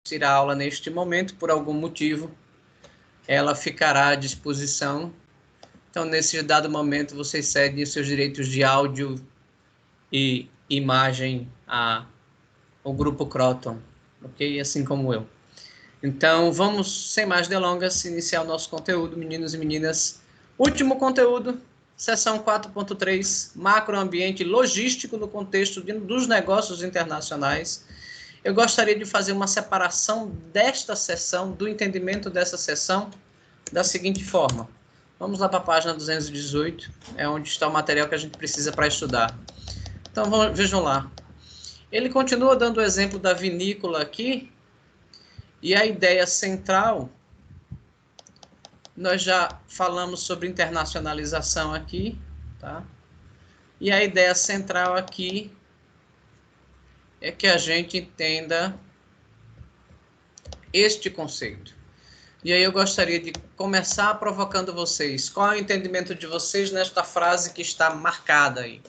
assistir a aula neste momento, por algum motivo, ela ficará à disposição. Então, nesse dado momento, vocês cedem os seus direitos de áudio e imagem ao grupo Croton, ok? Assim como eu. Então, vamos, sem mais delongas, iniciar o nosso conteúdo, meninos e meninas. Último conteúdo, seção 4.3, macroambiente logístico no contexto dos negócios internacionais. Eu gostaria de fazer uma separação desta sessão, do entendimento dessa sessão, da seguinte forma. Vamos lá para a página 218, é onde está o material que a gente precisa para estudar. Então, vejam lá. Ele continua dando o exemplo da vinícola aqui, e a ideia central, nós já falamos sobre internacionalização aqui, tá? E a ideia central aqui é que a gente entenda este conceito. E aí eu gostaria de começar provocando vocês. Qual é o entendimento de vocês nesta frase que está marcada aí?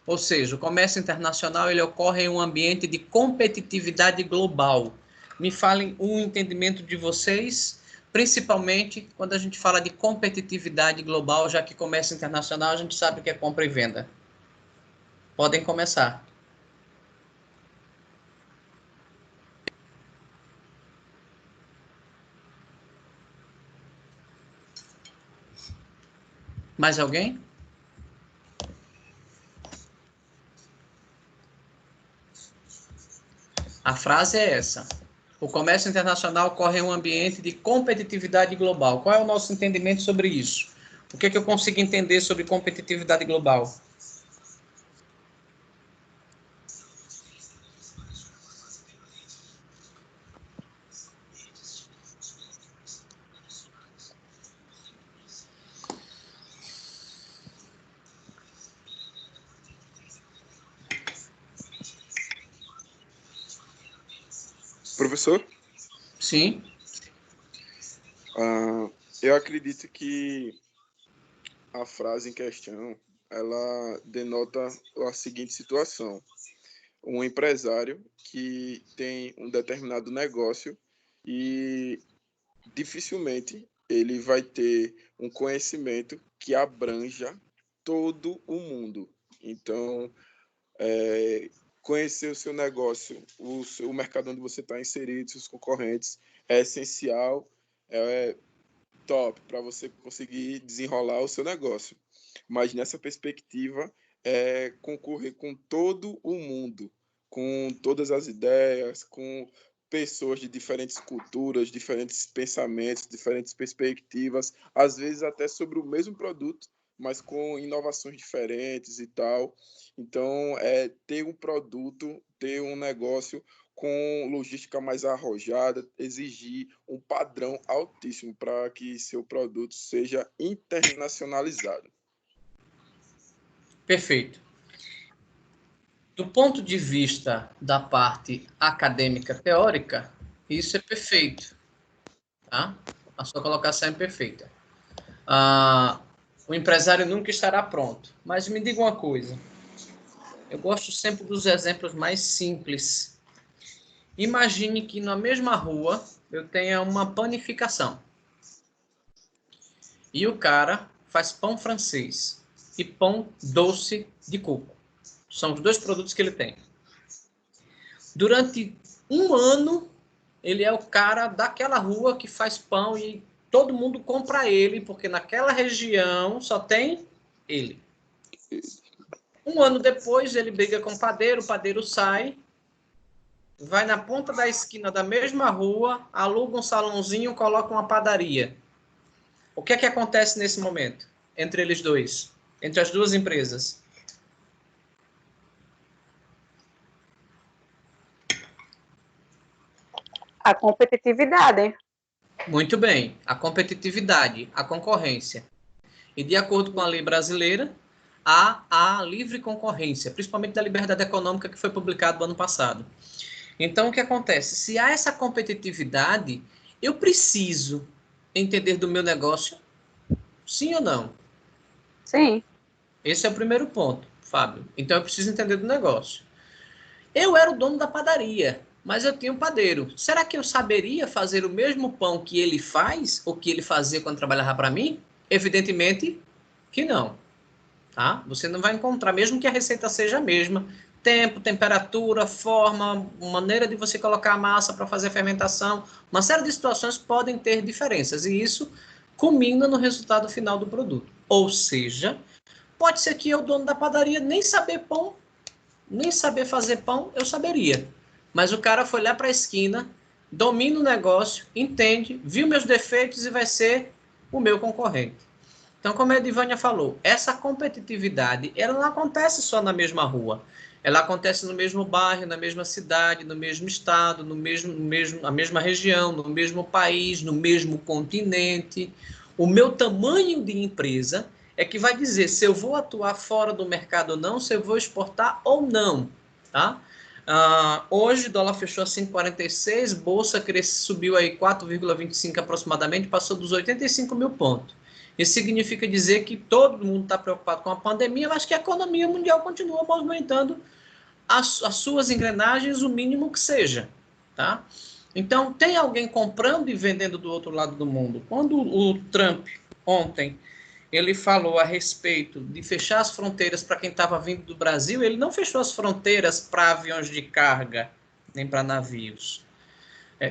Ou seja, o comércio internacional ele ocorre em um ambiente de competitividade global. Me falem um entendimento de vocês, principalmente quando a gente fala de competitividade global, já que comércio internacional a gente sabe que é compra e venda. Podem começar. Mais alguém? A frase é essa. O comércio internacional ocorre em um ambiente de competitividade global. Qual é o nosso entendimento sobre isso? O que é que eu consigo entender sobre competitividade global? Professor? Sim. Eu acredito que a frase em questão, ela denota a seguinte situação. Um empresário que tem um determinado negócio e dificilmente ele vai ter um conhecimento que abranja todo o mundo. Então, conhecer o seu negócio, o mercado onde você está inserido, seus concorrentes, é essencial, é top para você conseguir desenrolar o seu negócio. Mas nessa perspectiva, concorrer com todo o mundo, com todas as ideias, com pessoas de diferentes culturas, diferentes pensamentos, diferentes perspectivas, às vezes até sobre o mesmo produto, mas com inovações diferentes e tal. Então, ter um produto, ter um negócio com logística mais arrojada, exigir um padrão altíssimo para que seu produto seja internacionalizado. Perfeito. Do ponto de vista da parte acadêmica teórica, isso é perfeito. Tá? A sua colocação é perfeita. O empresário nunca estará pronto. Mas me diga uma coisa. Eu gosto sempre dos exemplos mais simples. Imagine que na mesma rua eu tenha uma panificação. E o cara faz pão francês e pão doce de coco. São os dois produtos que ele tem. Durante um ano, ele é o cara daquela rua que faz pão e todo mundo compra ele, porque naquela região só tem ele. Um ano depois, ele briga com o padeiro sai, vai na ponta da esquina da mesma rua, aluga um salãozinho, coloca uma padaria. O que é que acontece nesse momento entre eles dois, entre as duas empresas? A competitividade. Muito bem, a competitividade, a concorrência. E de acordo com a lei brasileira, há a livre concorrência, principalmente da liberdade econômica que foi publicado no ano passado. Então, o que acontece? Se há essa competitividade, eu preciso entender do meu negócio, sim ou não? Sim. Esse é o primeiro ponto, Fábio. Então, eu preciso entender do negócio. Eu era o dono da padaria. mas eu tinha um padeiro. Será que eu saberia fazer o mesmo pão que ele faz, ou que ele fazia quando trabalhava para mim? Evidentemente que não. Tá? Você não vai encontrar, mesmo que a receita seja a mesma, tempo, temperatura, forma, maneira de você colocar a massa para fazer a fermentação, uma série de situações podem ter diferenças, e isso culmina no resultado final do produto. Ou seja, pode ser que eu, dono da padaria, nem saber pão, nem saber fazer pão, eu saberia. Mas o cara foi lá para a esquina, domina o negócio, entende, viu meus defeitos e vai ser o meu concorrente. Então, como a Edivânia falou, essa competitividade, ela não acontece só na mesma rua. Ela acontece no mesmo bairro, na mesma cidade, no mesmo estado, na mesma região, no mesmo país, no mesmo continente. O meu tamanho de empresa é que vai dizer se eu vou atuar fora do mercado ou não, se eu vou exportar ou não, tá? Hoje o dólar fechou a 5,46, bolsa subiu aí 4,25 aproximadamente, passou dos 85 mil pontos. Isso significa dizer que todo mundo está preocupado com a pandemia, mas que a economia mundial continua movimentando as suas engrenagens, o mínimo que seja. Tá? Então, tem alguém comprando e vendendo do outro lado do mundo. Quando o Trump, ontem, ele falou a respeito de fechar as fronteiras para quem estava vindo do Brasil, ele não fechou as fronteiras para aviões de carga, nem para navios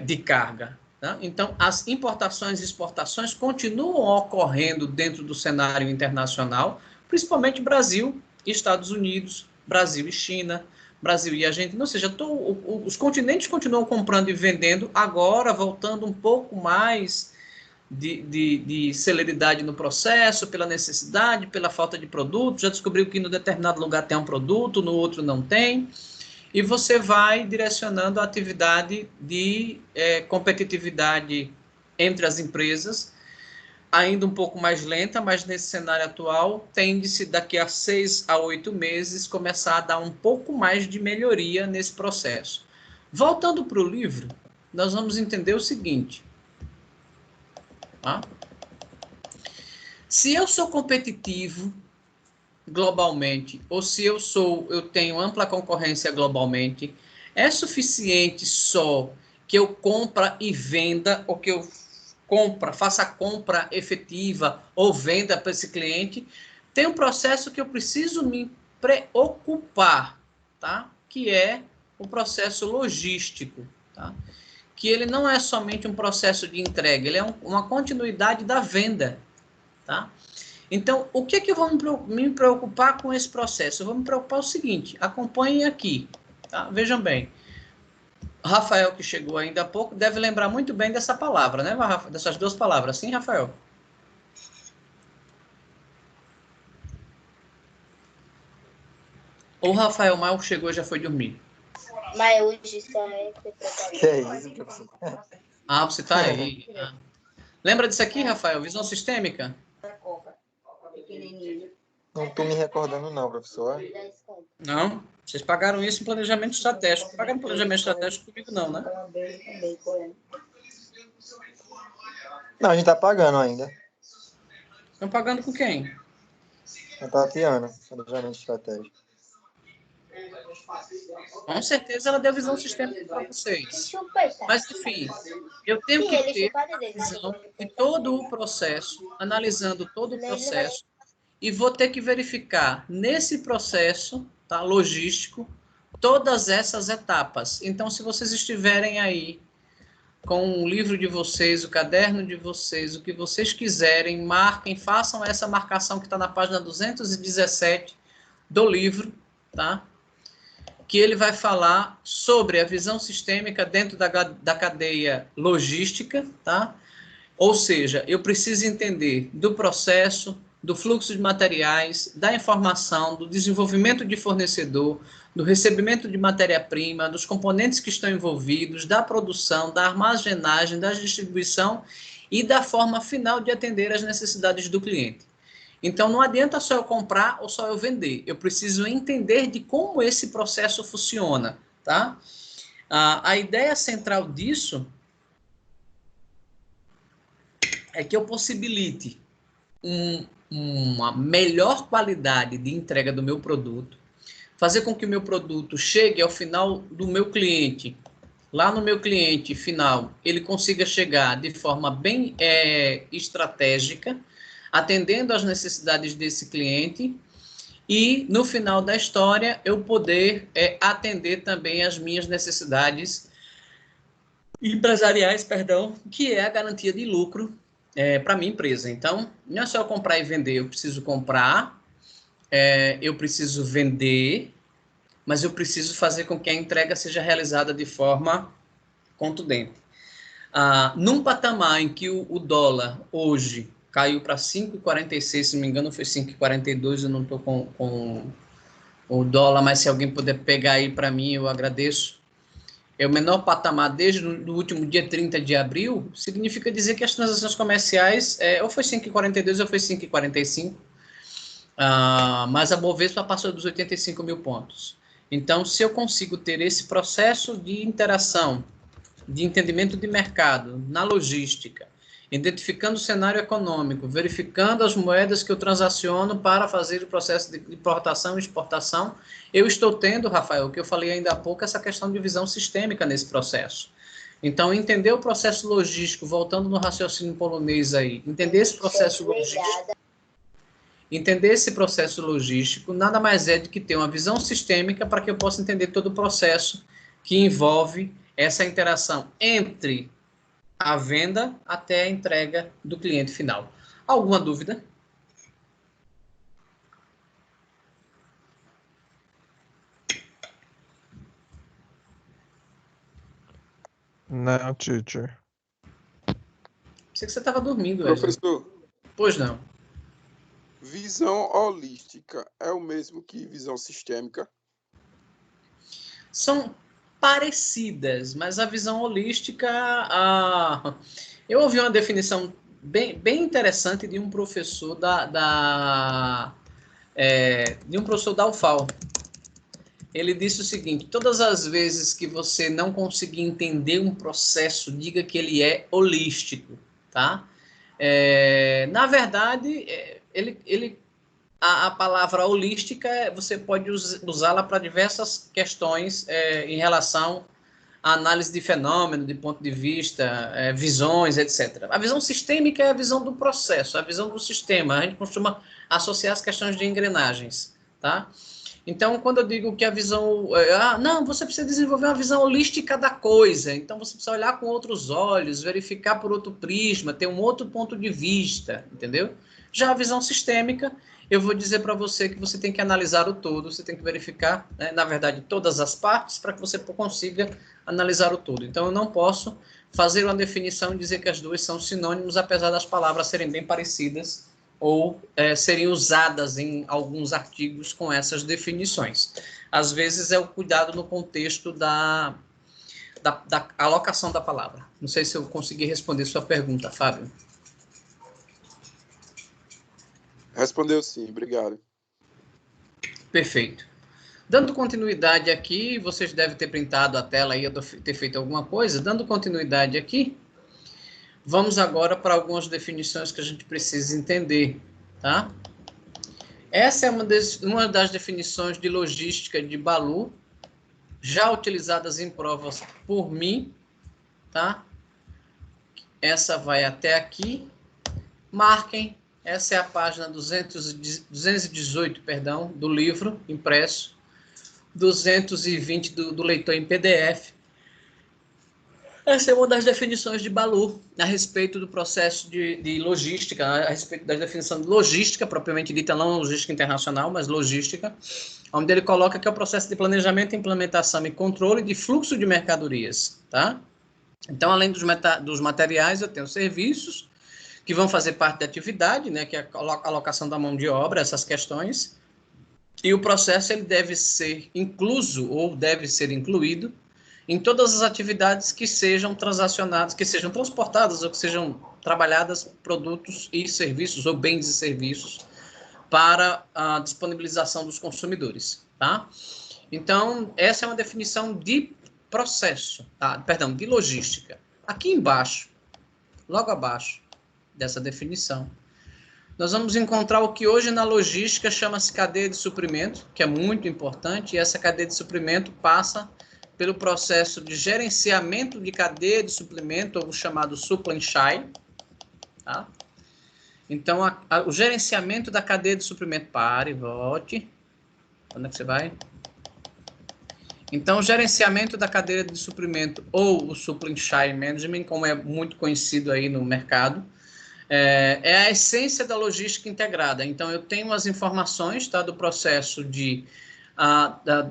de carga. Tá? Então, as importações e exportações continuam ocorrendo dentro do cenário internacional, principalmente Brasil e Estados Unidos, Brasil e China, Brasil e Argentina, ou seja, os continentes continuam comprando e vendendo, agora voltando um pouco mais de celeridade no processo, pela necessidade, pela falta de produto, já descobriu que no determinado lugar tem um produto, no outro não tem, e você vai direcionando a atividade de competitividade entre as empresas, ainda um pouco mais lenta, mas nesse cenário atual, tende-se daqui a 6 a 8 meses começar a dar um pouco mais de melhoria nesse processo. Voltando para o livro, nós vamos entender o seguinte. Tá? Se eu sou competitivo globalmente, ou se eu tenho ampla concorrência globalmente, é suficiente só que eu compra e venda, ou que eu faça a compra efetiva ou venda para esse cliente? Tem um processo que eu preciso me preocupar, tá? Que é o processo logístico, tá? Que ele não é somente um processo de entrega, ele é uma continuidade da venda, tá? Então, o que eu vou me preocupar com esse processo? Eu vou me preocupar o seguinte, acompanhem aqui, tá? Vejam bem, Rafael, que chegou ainda há pouco, deve lembrar muito bem dessa palavra, né? Dessas duas palavras, sim, Rafael? Ou Rafael mal chegou e já foi dormir? Mas hoje só é... Que é isso, professor? Você tá aí. Lembra disso aqui, Rafael? Visão sistêmica? Não estou me recordando não, professor. Não? Vocês pagaram isso em planejamento estratégico. Pagaram planejamento estratégico comigo não, né? Não, a gente está pagando ainda. Estão pagando com quem? A Tatiana, planejamento estratégico. Com certeza ela deu visão sistêmica para vocês. Mas, enfim, eu tenho que ter a visão de todo o processo, analisando todo o processo, e vou ter que verificar nesse processo, tá, logístico, todas essas etapas. Então, se vocês estiverem aí com o livro de vocês, o caderno de vocês, o que vocês quiserem, marquem, façam essa marcação que está na página 217 do livro, tá? Que ele vai falar sobre a visão sistêmica dentro da cadeia logística, tá? Ou seja, eu preciso entender do processo, do fluxo de materiais, da informação, do desenvolvimento de fornecedor, do recebimento de matéria-prima, dos componentes que estão envolvidos, da produção, da armazenagem, da distribuição e da forma final de atender às necessidades do cliente. Então, não adianta só eu comprar ou só eu vender. Eu preciso entender de como esse processo funciona, tá? A ideia central disso é que eu possibilite uma melhor qualidade de entrega do meu produto, fazer com que o meu produto chegue ao final do meu cliente lá no meu cliente final, ele consiga chegar de forma bem estratégica, atendendo às necessidades desse cliente, e no final da história eu poder atender também às minhas necessidades empresariais, perdão, que é a garantia de lucro para a minha empresa. Então, não é só comprar e vender, eu preciso comprar, eu preciso vender, mas eu preciso fazer com que a entrega seja realizada de forma contundente. Num patamar em que o dólar hoje caiu para 5,46, se não me engano foi 5,42, eu não estou com o dólar, mas se alguém puder pegar aí para mim, eu agradeço. É o menor patamar desde o último dia 30 de abril, significa dizer que as transações comerciais, ou foi 5,42 ou foi 5,45, mas a Bovespa passou dos 85 mil pontos. Então, se eu consigo ter esse processo de interação, de entendimento de mercado, na logística, identificando o cenário econômico, verificando as moedas que eu transaciono para fazer o processo de importação e exportação, eu estou tendo, Rafael, o que eu falei ainda há pouco, essa questão de visão sistêmica nesse processo. Então, entender o processo logístico, voltando no raciocínio polonês aí, entender esse processo logístico, nada mais é do que ter uma visão sistêmica para que eu possa entender todo o processo que envolve essa interação entre a venda até a entrega do cliente final. Alguma dúvida? Não, teacher. Pensei que você estava dormindo, Wesley. Professor, Pois não. visão holística é o mesmo que visão sistêmica? São parecidas, mas a visão holística... Eu ouvi uma definição bem interessante de um professor da UFAL. Ele disse o seguinte: todas as vezes que você não conseguir entender um processo, diga que ele é holístico, tá? Na verdade, a palavra holística, você pode usá-la para diversas questões em relação à análise de fenômeno, de ponto de vista, visões, etc. A visão sistêmica é a visão do processo, a visão do sistema. A gente costuma associar as questões de engrenagens, tá? Então, quando eu digo que a visão... não, você precisa desenvolver uma visão holística da coisa. Então, você precisa olhar com outros olhos, verificar por outro prisma, ter um outro ponto de vista, entendeu? Já a visão sistêmica, eu vou dizer para você que você tem que analisar o todo, você tem que verificar, né, na verdade, todas as partes para que você consiga analisar o todo. Então, eu não posso fazer uma definição e dizer que as duas são sinônimos, apesar das palavras serem bem parecidas, ou serem usadas em alguns artigos com essas definições. Às vezes é o cuidado no contexto da alocação da palavra. Não sei se eu consegui responder sua pergunta, Fábio. Respondeu sim, obrigado. Perfeito. Dando continuidade aqui, vocês devem ter printado a tela aí, ter feito alguma coisa. Dando continuidade aqui, vamos agora para algumas definições que a gente precisa entender, tá? Essa é uma das definições de logística de Baloo, já utilizadas em provas por mim, tá? Essa vai até aqui. Marquem, essa é a página 218, perdão, do livro impresso, 220 do leitor em PDF. Essa é uma das definições de Baloo a respeito do processo de logística, a respeito da definição de logística, propriamente dita, não logística internacional, mas logística, onde ele coloca que é o processo de planejamento, implementação e controle de fluxo de mercadorias, tá? Então, além dos materiais, eu tenho serviços que vão fazer parte da atividade, né, que é a alocação da mão de obra, essas questões, e o processo ele deve ser incluso ou deve ser incluído em todas as atividades que sejam transacionadas, que sejam transportadas ou que sejam trabalhadas produtos e serviços ou bens e serviços para a disponibilização dos consumidores, tá? Então, essa é uma definição de processo, tá? Perdão, de logística. Aqui embaixo, logo abaixo dessa definição, nós vamos encontrar o que hoje na logística chama-se cadeia de suprimento, que é muito importante, e essa cadeia de suprimento passa pelo processo de gerenciamento de cadeia de suprimento, ou chamado supply chain, tá? Então, o gerenciamento da cadeia de suprimento, pare, volte. Onde é que você vai? Então, o gerenciamento da cadeia de suprimento, ou o supply chain management, como é muito conhecido aí no mercado, é a essência da logística integrada. Então, eu tenho as informações, tá, do processo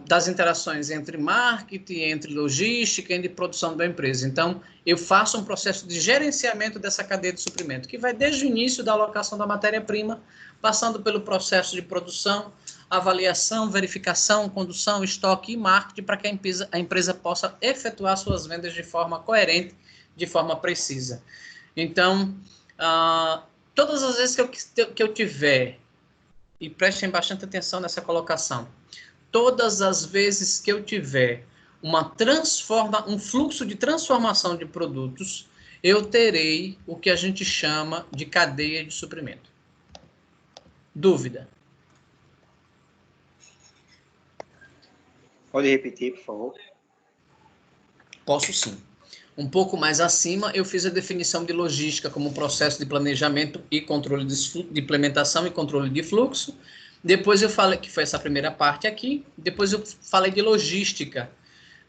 das interações entre marketing, entre logística, entre produção da empresa. Então, eu faço um processo de gerenciamento dessa cadeia de suprimento, que vai desde o início da alocação da matéria-prima, passando pelo processo de produção, avaliação, verificação, condução, estoque e marketing, para que a empresa possa efetuar suas vendas de forma coerente, de forma precisa. Então, todas as vezes que eu tiver, e prestem bastante atenção nessa colocação, todas as vezes que eu tiver um fluxo de transformação de produtos, eu terei o que a gente chama de cadeia de suprimento. Dúvida? Pode repetir, por favor. Posso sim. Um pouco mais acima, eu fiz a definição de logística como processo de planejamento e controle de implementação e controle de fluxo. Depois eu falei, que foi essa primeira parte aqui, depois eu falei de logística,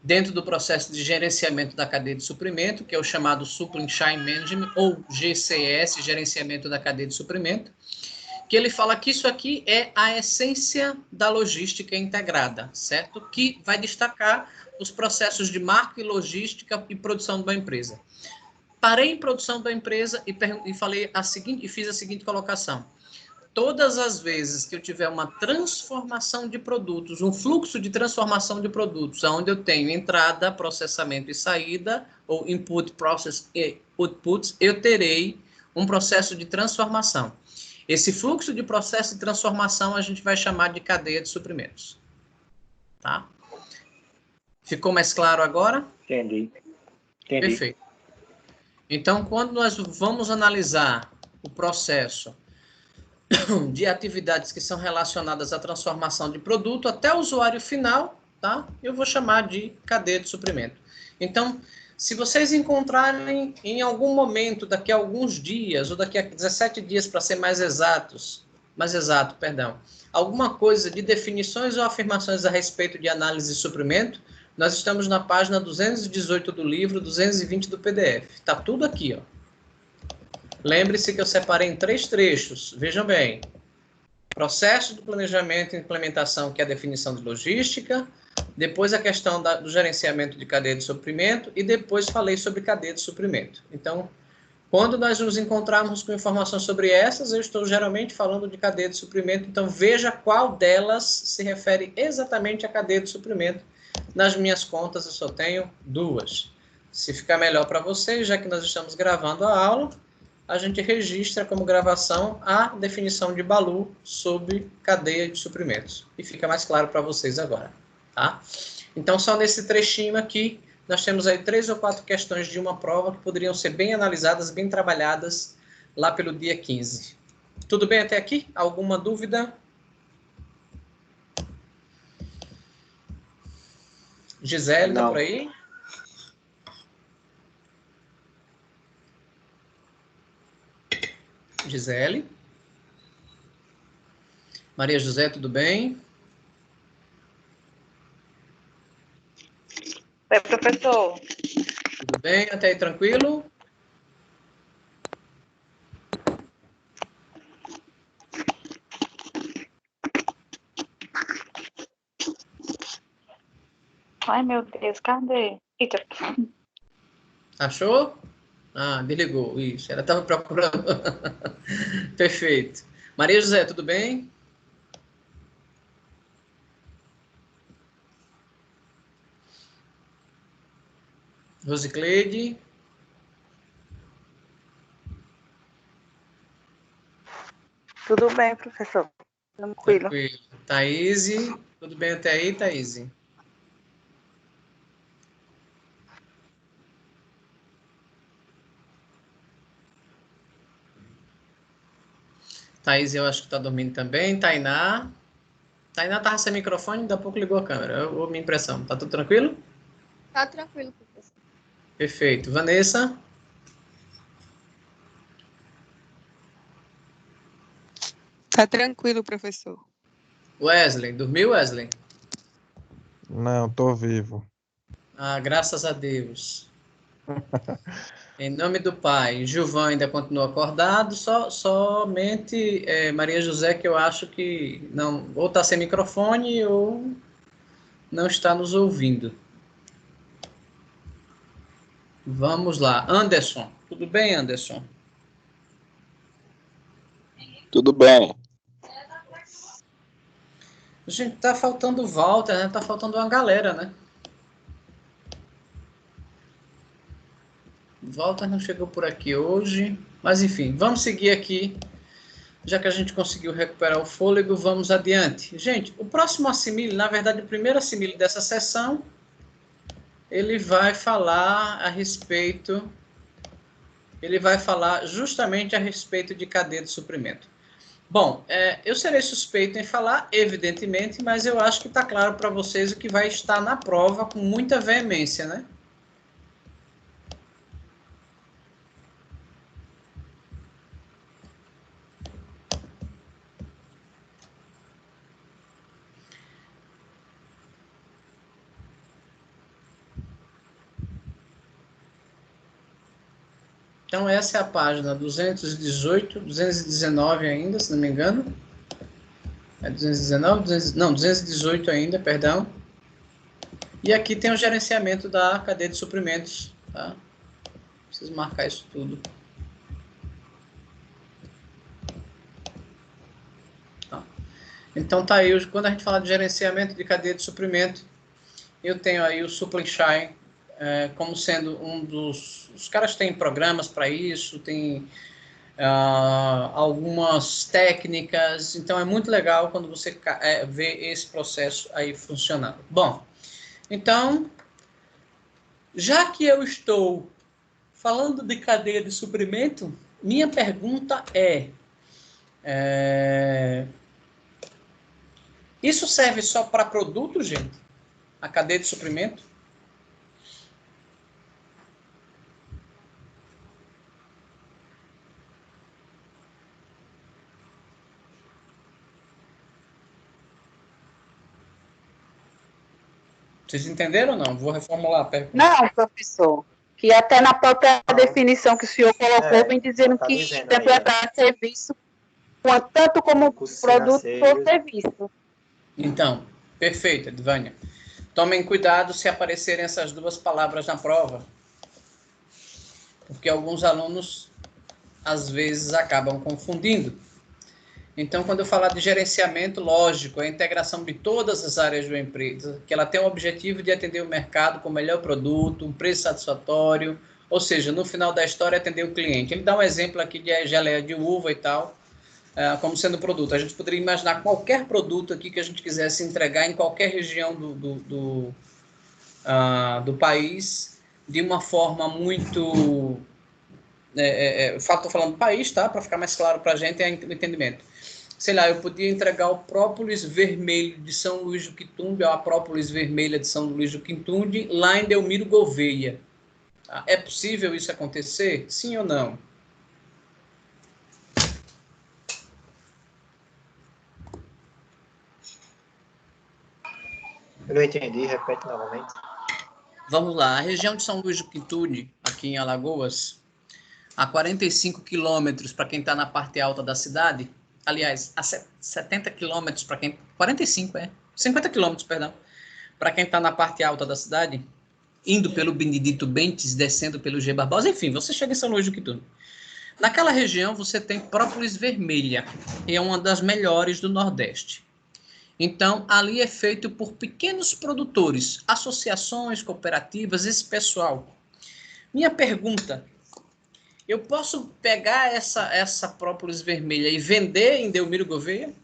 dentro do processo de gerenciamento da cadeia de suprimento, que é o chamado Supply Chain Management, ou GCS, gerenciamento da cadeia de suprimento, que ele fala que isso aqui é a essência da logística integrada, certo? Que vai destacar os processos de marketing, logística e produção de uma empresa. Parei em produção da empresa e fiz a seguinte colocação. Todas as vezes que eu tiver uma transformação de produtos, um fluxo de transformação de produtos, onde eu tenho entrada, processamento e saída, ou input, process e outputs, eu terei um processo de transformação. Esse fluxo de processo de transformação a gente vai chamar de cadeia de suprimentos. Tá? Ficou mais claro agora? Entendi. Perfeito. Então, quando nós vamos analisar o processo de atividades que são relacionadas à transformação de produto até o usuário final, tá? Eu vou chamar de cadeia de suprimento. Então, se vocês encontrarem em algum momento, daqui a alguns dias, ou daqui a 17 dias, para ser mais exato, alguma coisa de definições ou afirmações a respeito de análise de suprimento, nós estamos na página 218 do livro, 220 do PDF. Está tudo aqui, ó. Lembre-se que eu separei em 3 trechos. Vejam bem. Processo do planejamento e implementação, que é a definição de logística. Depois a questão do gerenciamento de cadeia de suprimento. E depois falei sobre cadeia de suprimento. Então, quando nós nos encontrarmos com informações sobre essas, eu estou geralmente falando de cadeia de suprimento. Então, veja qual delas se refere exatamente à cadeia de suprimento. Nas minhas contas, eu só tenho 2. Se ficar melhor para vocês, já que nós estamos gravando a aula, a gente registra como gravação a definição de Balu sobre cadeia de suprimentos. E fica mais claro para vocês agora, tá? Então, só nesse trechinho aqui, nós temos aí 3 ou 4 questões de uma prova que poderiam ser bem analisadas, bem trabalhadas lá pelo dia 15. Tudo bem até aqui? Alguma dúvida? Gisele, tá por aí? Gisele. Maria José, tudo bem? Oi, professor. Tudo bem? Até aí tranquilo? Ai, meu Deus, cadê? Eita. Achou? Ah, desligou. Isso, ela estava procurando. Perfeito. Maria José, tudo bem? Rosicleide? Tudo bem, professor. Tranquilo. Tranquilo. Thaís, tudo bem até aí, Thaís? Thaís, eu acho que está dormindo também. Tainá? Tainá estava sem microfone, daqui a pouco ligou a câmera. Ou minha impressão. Tá tudo tranquilo? Tá tranquilo, professor. Perfeito. Vanessa? Tá tranquilo, professor. Wesley? Dormiu, Wesley? Não, tô vivo. Ah, graças a Deus. Em nome do Pai. Gilvan ainda continua acordado, somente Maria José, que eu acho que não, ou está sem microfone ou não está nos ouvindo. Vamos lá. Anderson. Tudo bem, Anderson? Tudo bem. Gente, tá faltando Walter, né? Tá faltando uma galera, né? Walter não chegou por aqui hoje, mas enfim, vamos seguir aqui. Já que a gente conseguiu recuperar o fôlego, vamos adiante. Gente, o próximo assimile, na verdade, o primeiro assimile dessa sessão, ele vai falar justamente a respeito de cadeia de suprimento. Bom, eu serei suspeito em falar, evidentemente, mas eu acho que está claro para vocês o que vai estar na prova com muita veemência, né? Então, essa é a página 218, 219 ainda, se não me engano. É 219, 218 ainda, perdão. E aqui tem o gerenciamento da cadeia de suprimentos, tá? Preciso marcar isso tudo. Tá. Então, tá aí, quando a gente fala de gerenciamento de cadeia de suprimento, eu tenho aí o Supply Chain como sendo um dos... Os caras têm programas para isso, tem algumas técnicas, então é muito legal quando você vê esse processo aí funcionando. Bom, então, já que eu estou falando de cadeia de suprimento, minha pergunta isso serve só para produto, gente? A cadeia de suprimento? Vocês entenderam ou não? Vou reformular a pergunta. Não, professor. Que até na própria definição que o senhor colocou, vem dizendo tá que dizendo interpretar serviço tanto como Custos produto financeiros. ou serviço. Então, perfeito, Edvânia. Tomem cuidado se aparecerem essas duas palavras na prova, porque alguns alunos, às vezes, acabam confundindo. Então, quando eu falar de gerenciamento, lógico, é a integração de todas as áreas de uma empresa, que ela tem o objetivo de atender o mercado com o melhor produto, um preço satisfatório, ou seja, no final da história, atender o cliente. Ele dá um exemplo aqui de geleia de uva e tal, como sendo produto. A gente poderia imaginar qualquer produto aqui que a gente quisesse entregar em qualquer região do país, de uma forma muito... Estou falando do país, tá? Para ficar mais claro para a gente, o entendimento. Sei lá, eu podia entregar o própolis vermelho de São Luís do Quitunde, ou a própolis vermelha de São Luís do Quitunde, lá em Delmiro Gouveia. Tá? É possível isso acontecer? Sim ou não? Eu não entendi, repete novamente. Vamos lá, a região de São Luís do Quitunde, aqui em Alagoas, a 45 quilômetros para quem está na parte alta da cidade, aliás, a 70 quilômetros para quem... 45, 50 quilômetros, perdão, para quem está na parte alta da cidade, indo pelo Benedito Bentes, descendo pelo G. Barbosa, enfim, você chega em São Luís do Quitunde. Naquela região você tem própolis vermelha, que é uma das melhores do Nordeste. Então, ali é feito por pequenos produtores, associações, cooperativas, esse pessoal. Minha pergunta, eu posso pegar essa própolis vermelha e vender em Delmiro Gouveia?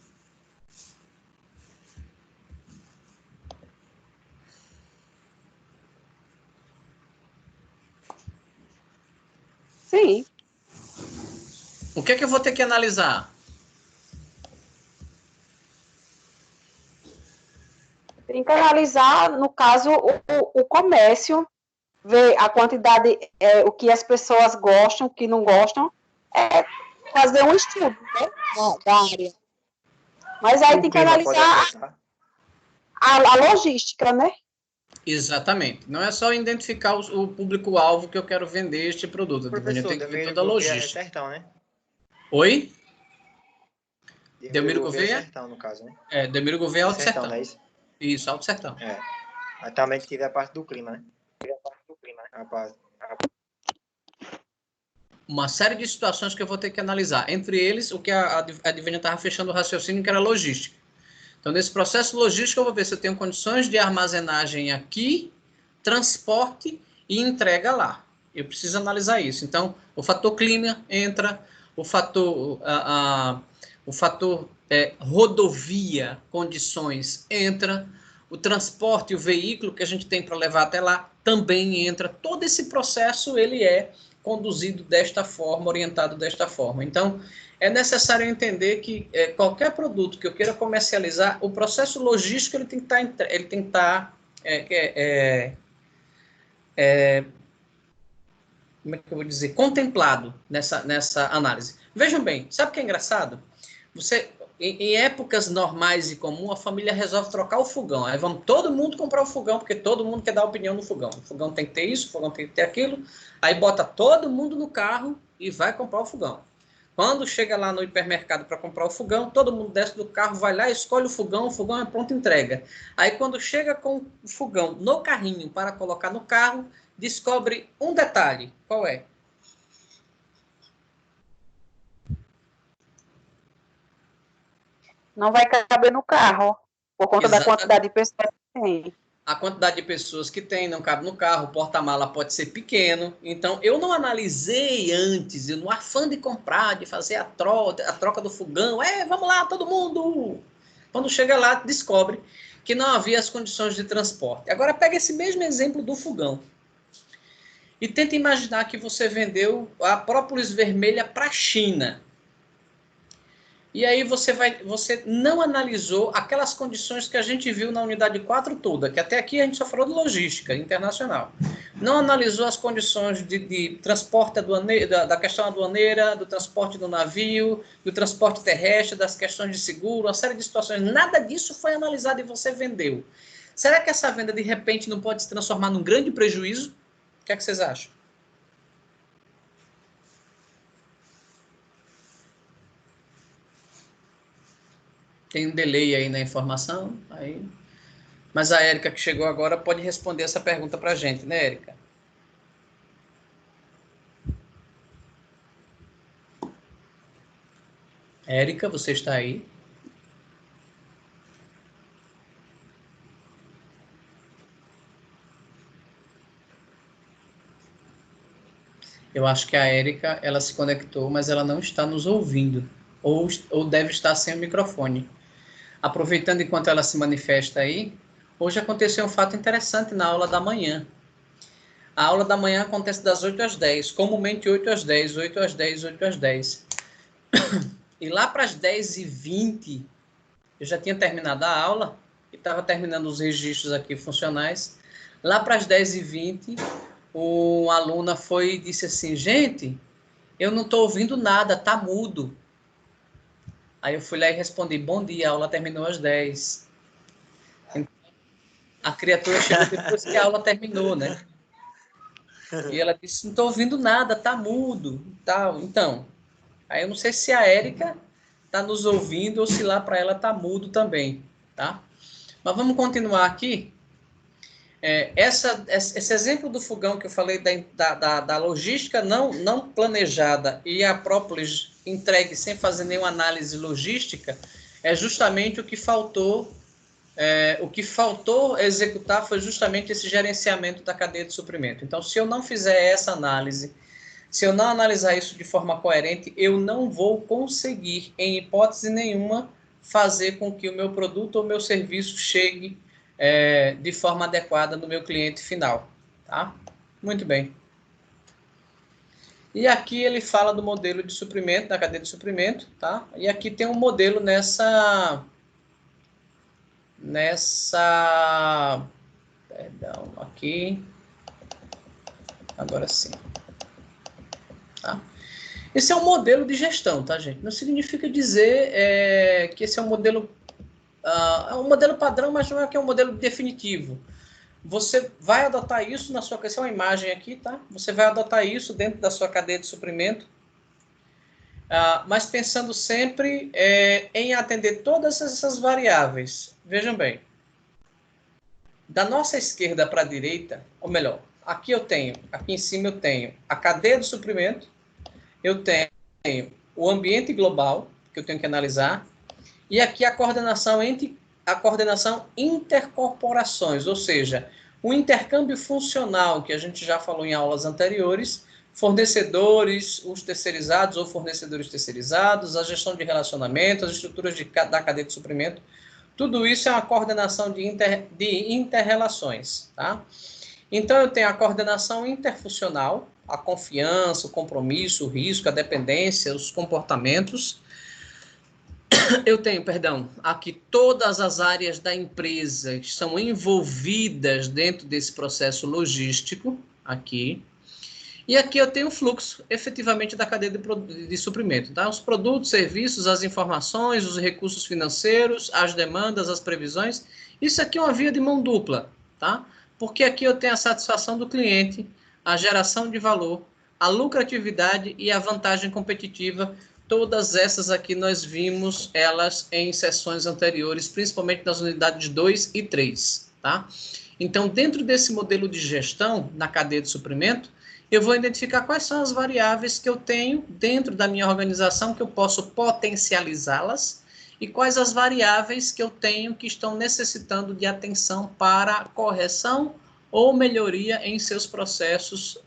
Sim. O que é que eu vou ter que analisar? Tem que analisar, no caso, o comércio, ver a quantidade, o que as pessoas gostam, o que não gostam, fazer um estudo, né, da área. Mas aí O tem que clima pode analisar afetar. a logística, né? Exatamente. Não é só identificar o público-alvo que eu quero vender este produto. Eu Professor, tenho que ver Delmiro toda a Gouveia é logística. sertão, né? Oi? Delmiro Delmiro Gouveia é Gouveia? sertão, no caso, né? Delmiro Gouveia é É Alto sertão, Sertão. não é isso? Isso, Alto Sertão. É. Aí também tive a parte do clima, né? Rapaz, Uma série de situações que eu vou ter que analisar. Entre eles, o que a Divina estava fechando o raciocínio, que era logística. Então, nesse processo logístico, eu vou ver se eu tenho condições de armazenagem aqui, transporte e entrega lá. Eu preciso analisar isso. Então, o fator clima entra, o fator rodovia, condições entra, o transporte, o veículo que a gente tem para levar até lá também entra. Todo esse processo, ele é conduzido desta forma, orientado desta forma. Então, é necessário entender que qualquer produto que eu queira comercializar, o processo logístico ele tem que estar como é que eu vou dizer, contemplado nessa análise. Vejam bem, sabe o que é engraçado? Em épocas normais e comuns, a família resolve trocar o fogão. Aí vamos todo mundo comprar o fogão, porque todo mundo quer dar opinião no fogão. O fogão tem que ter isso, o fogão tem que ter aquilo. Aí bota todo mundo no carro e vai comprar o fogão. Quando chega lá no hipermercado para comprar o fogão, todo mundo desce do carro, vai lá, escolhe o fogão é pronta entrega. Aí quando chega com o fogão no carrinho para colocar no carro, descobre um detalhe. Qual é? Não vai caber no carro, por conta da quantidade de pessoas que tem. A quantidade de pessoas que tem não cabe no carro, o porta-mala pode ser pequeno. Então, eu não analisei antes, eu no afã de comprar, de fazer a troca do fogão. Vamos lá, todo mundo! Quando chega lá, descobre que não havia as condições de transporte. Agora, pega esse mesmo exemplo do fogão. E tenta imaginar que você vendeu a própolis vermelha para a China. E aí você não analisou aquelas condições que a gente viu na unidade 4 toda, que até aqui a gente só falou de logística internacional. Não analisou as condições de transporte da questão aduaneira, do transporte do navio, do transporte terrestre, das questões de seguro, uma série de situações. Nada disso foi analisado e você vendeu. Será que essa venda, de repente, não pode se transformar num grande prejuízo? O que é que vocês acham? Tem um delay aí na informação, mas a Érica que chegou agora pode responder essa pergunta para a gente, né, Érica? Érica, você está aí? Eu acho que a Érica, ela se conectou, mas ela não está nos ouvindo, ou deve estar sem o microfone. Aproveitando enquanto ela se manifesta aí, hoje aconteceu um fato interessante na aula da manhã. A aula da manhã acontece das 8 às 10, comumente 8 às 10, 8 às 10, 8 às 10. E lá para as 10h20, eu já tinha terminado a aula, e estava terminando os registros aqui funcionais. Lá para as 10h20, uma aluna foi e disse assim, gente, eu não estou ouvindo nada, tá mudo. Aí eu fui lá e respondi, bom dia, a aula terminou às 10. A criatura chegou depois que a aula terminou, né? E ela disse, não estou ouvindo nada, tá mudo. Tal. Então, aí eu não sei se a Érica está nos ouvindo ou se lá para ela tá mudo também, tá? Mas vamos continuar aqui. Esse exemplo do fogão que eu falei da logística não planejada e a própolis entregue sem fazer nenhuma análise logística é justamente o que faltou executar foi justamente esse gerenciamento da cadeia de suprimento. Então, se eu não fizer essa análise, se eu não analisar isso de forma coerente, eu não vou conseguir, em hipótese nenhuma, fazer com que o meu produto ou meu serviço chegue de forma adequada no meu cliente final. Tá? Muito bem. E aqui ele fala do modelo de suprimento, da cadeia de suprimento, tá? E aqui tem um modelo nessa... Perdão, aqui. Agora sim. Tá? Esse é um modelo de gestão, tá, gente? Não significa dizer que esse é um modelo padrão, mas não é que é um modelo definitivo. Você vai adotar isso na sua... Essa é uma imagem aqui, tá? Você vai adotar isso dentro da sua cadeia de suprimento, mas pensando sempre em atender todas essas variáveis. Vejam bem, da nossa esquerda para a direita, ou melhor, aqui em cima eu tenho a cadeia de suprimento, eu tenho o ambiente global, que eu tenho que analisar, e aqui a coordenação intercorporações, ou seja, o intercâmbio funcional, que a gente já falou em aulas anteriores, fornecedores, os terceirizados ou fornecedores terceirizados, a gestão de relacionamento, as estruturas da cadeia de suprimento, tudo isso é uma coordenação de inter-relações, tá? Então, eu tenho a coordenação interfuncional, a confiança, o compromisso, o risco, a dependência, os comportamentos. Eu tenho, aqui todas as áreas da empresa que são envolvidas dentro desse processo logístico, aqui. E aqui eu tenho o fluxo, efetivamente, da cadeia de suprimento, tá? Os produtos, serviços, as informações, os recursos financeiros, as demandas, as previsões. Isso aqui é uma via de mão dupla, tá? Porque aqui eu tenho a satisfação do cliente, a geração de valor, a lucratividade e a vantagem competitiva. Todas essas aqui nós vimos elas em sessões anteriores, principalmente nas unidades 2 e 3, tá? Então, dentro desse modelo de gestão, na cadeia de suprimento, eu vou identificar quais são as variáveis que eu tenho dentro da minha organização, que eu posso potencializá-las, e quais as variáveis que eu tenho que estão necessitando de atenção para correção ou melhoria em seus processos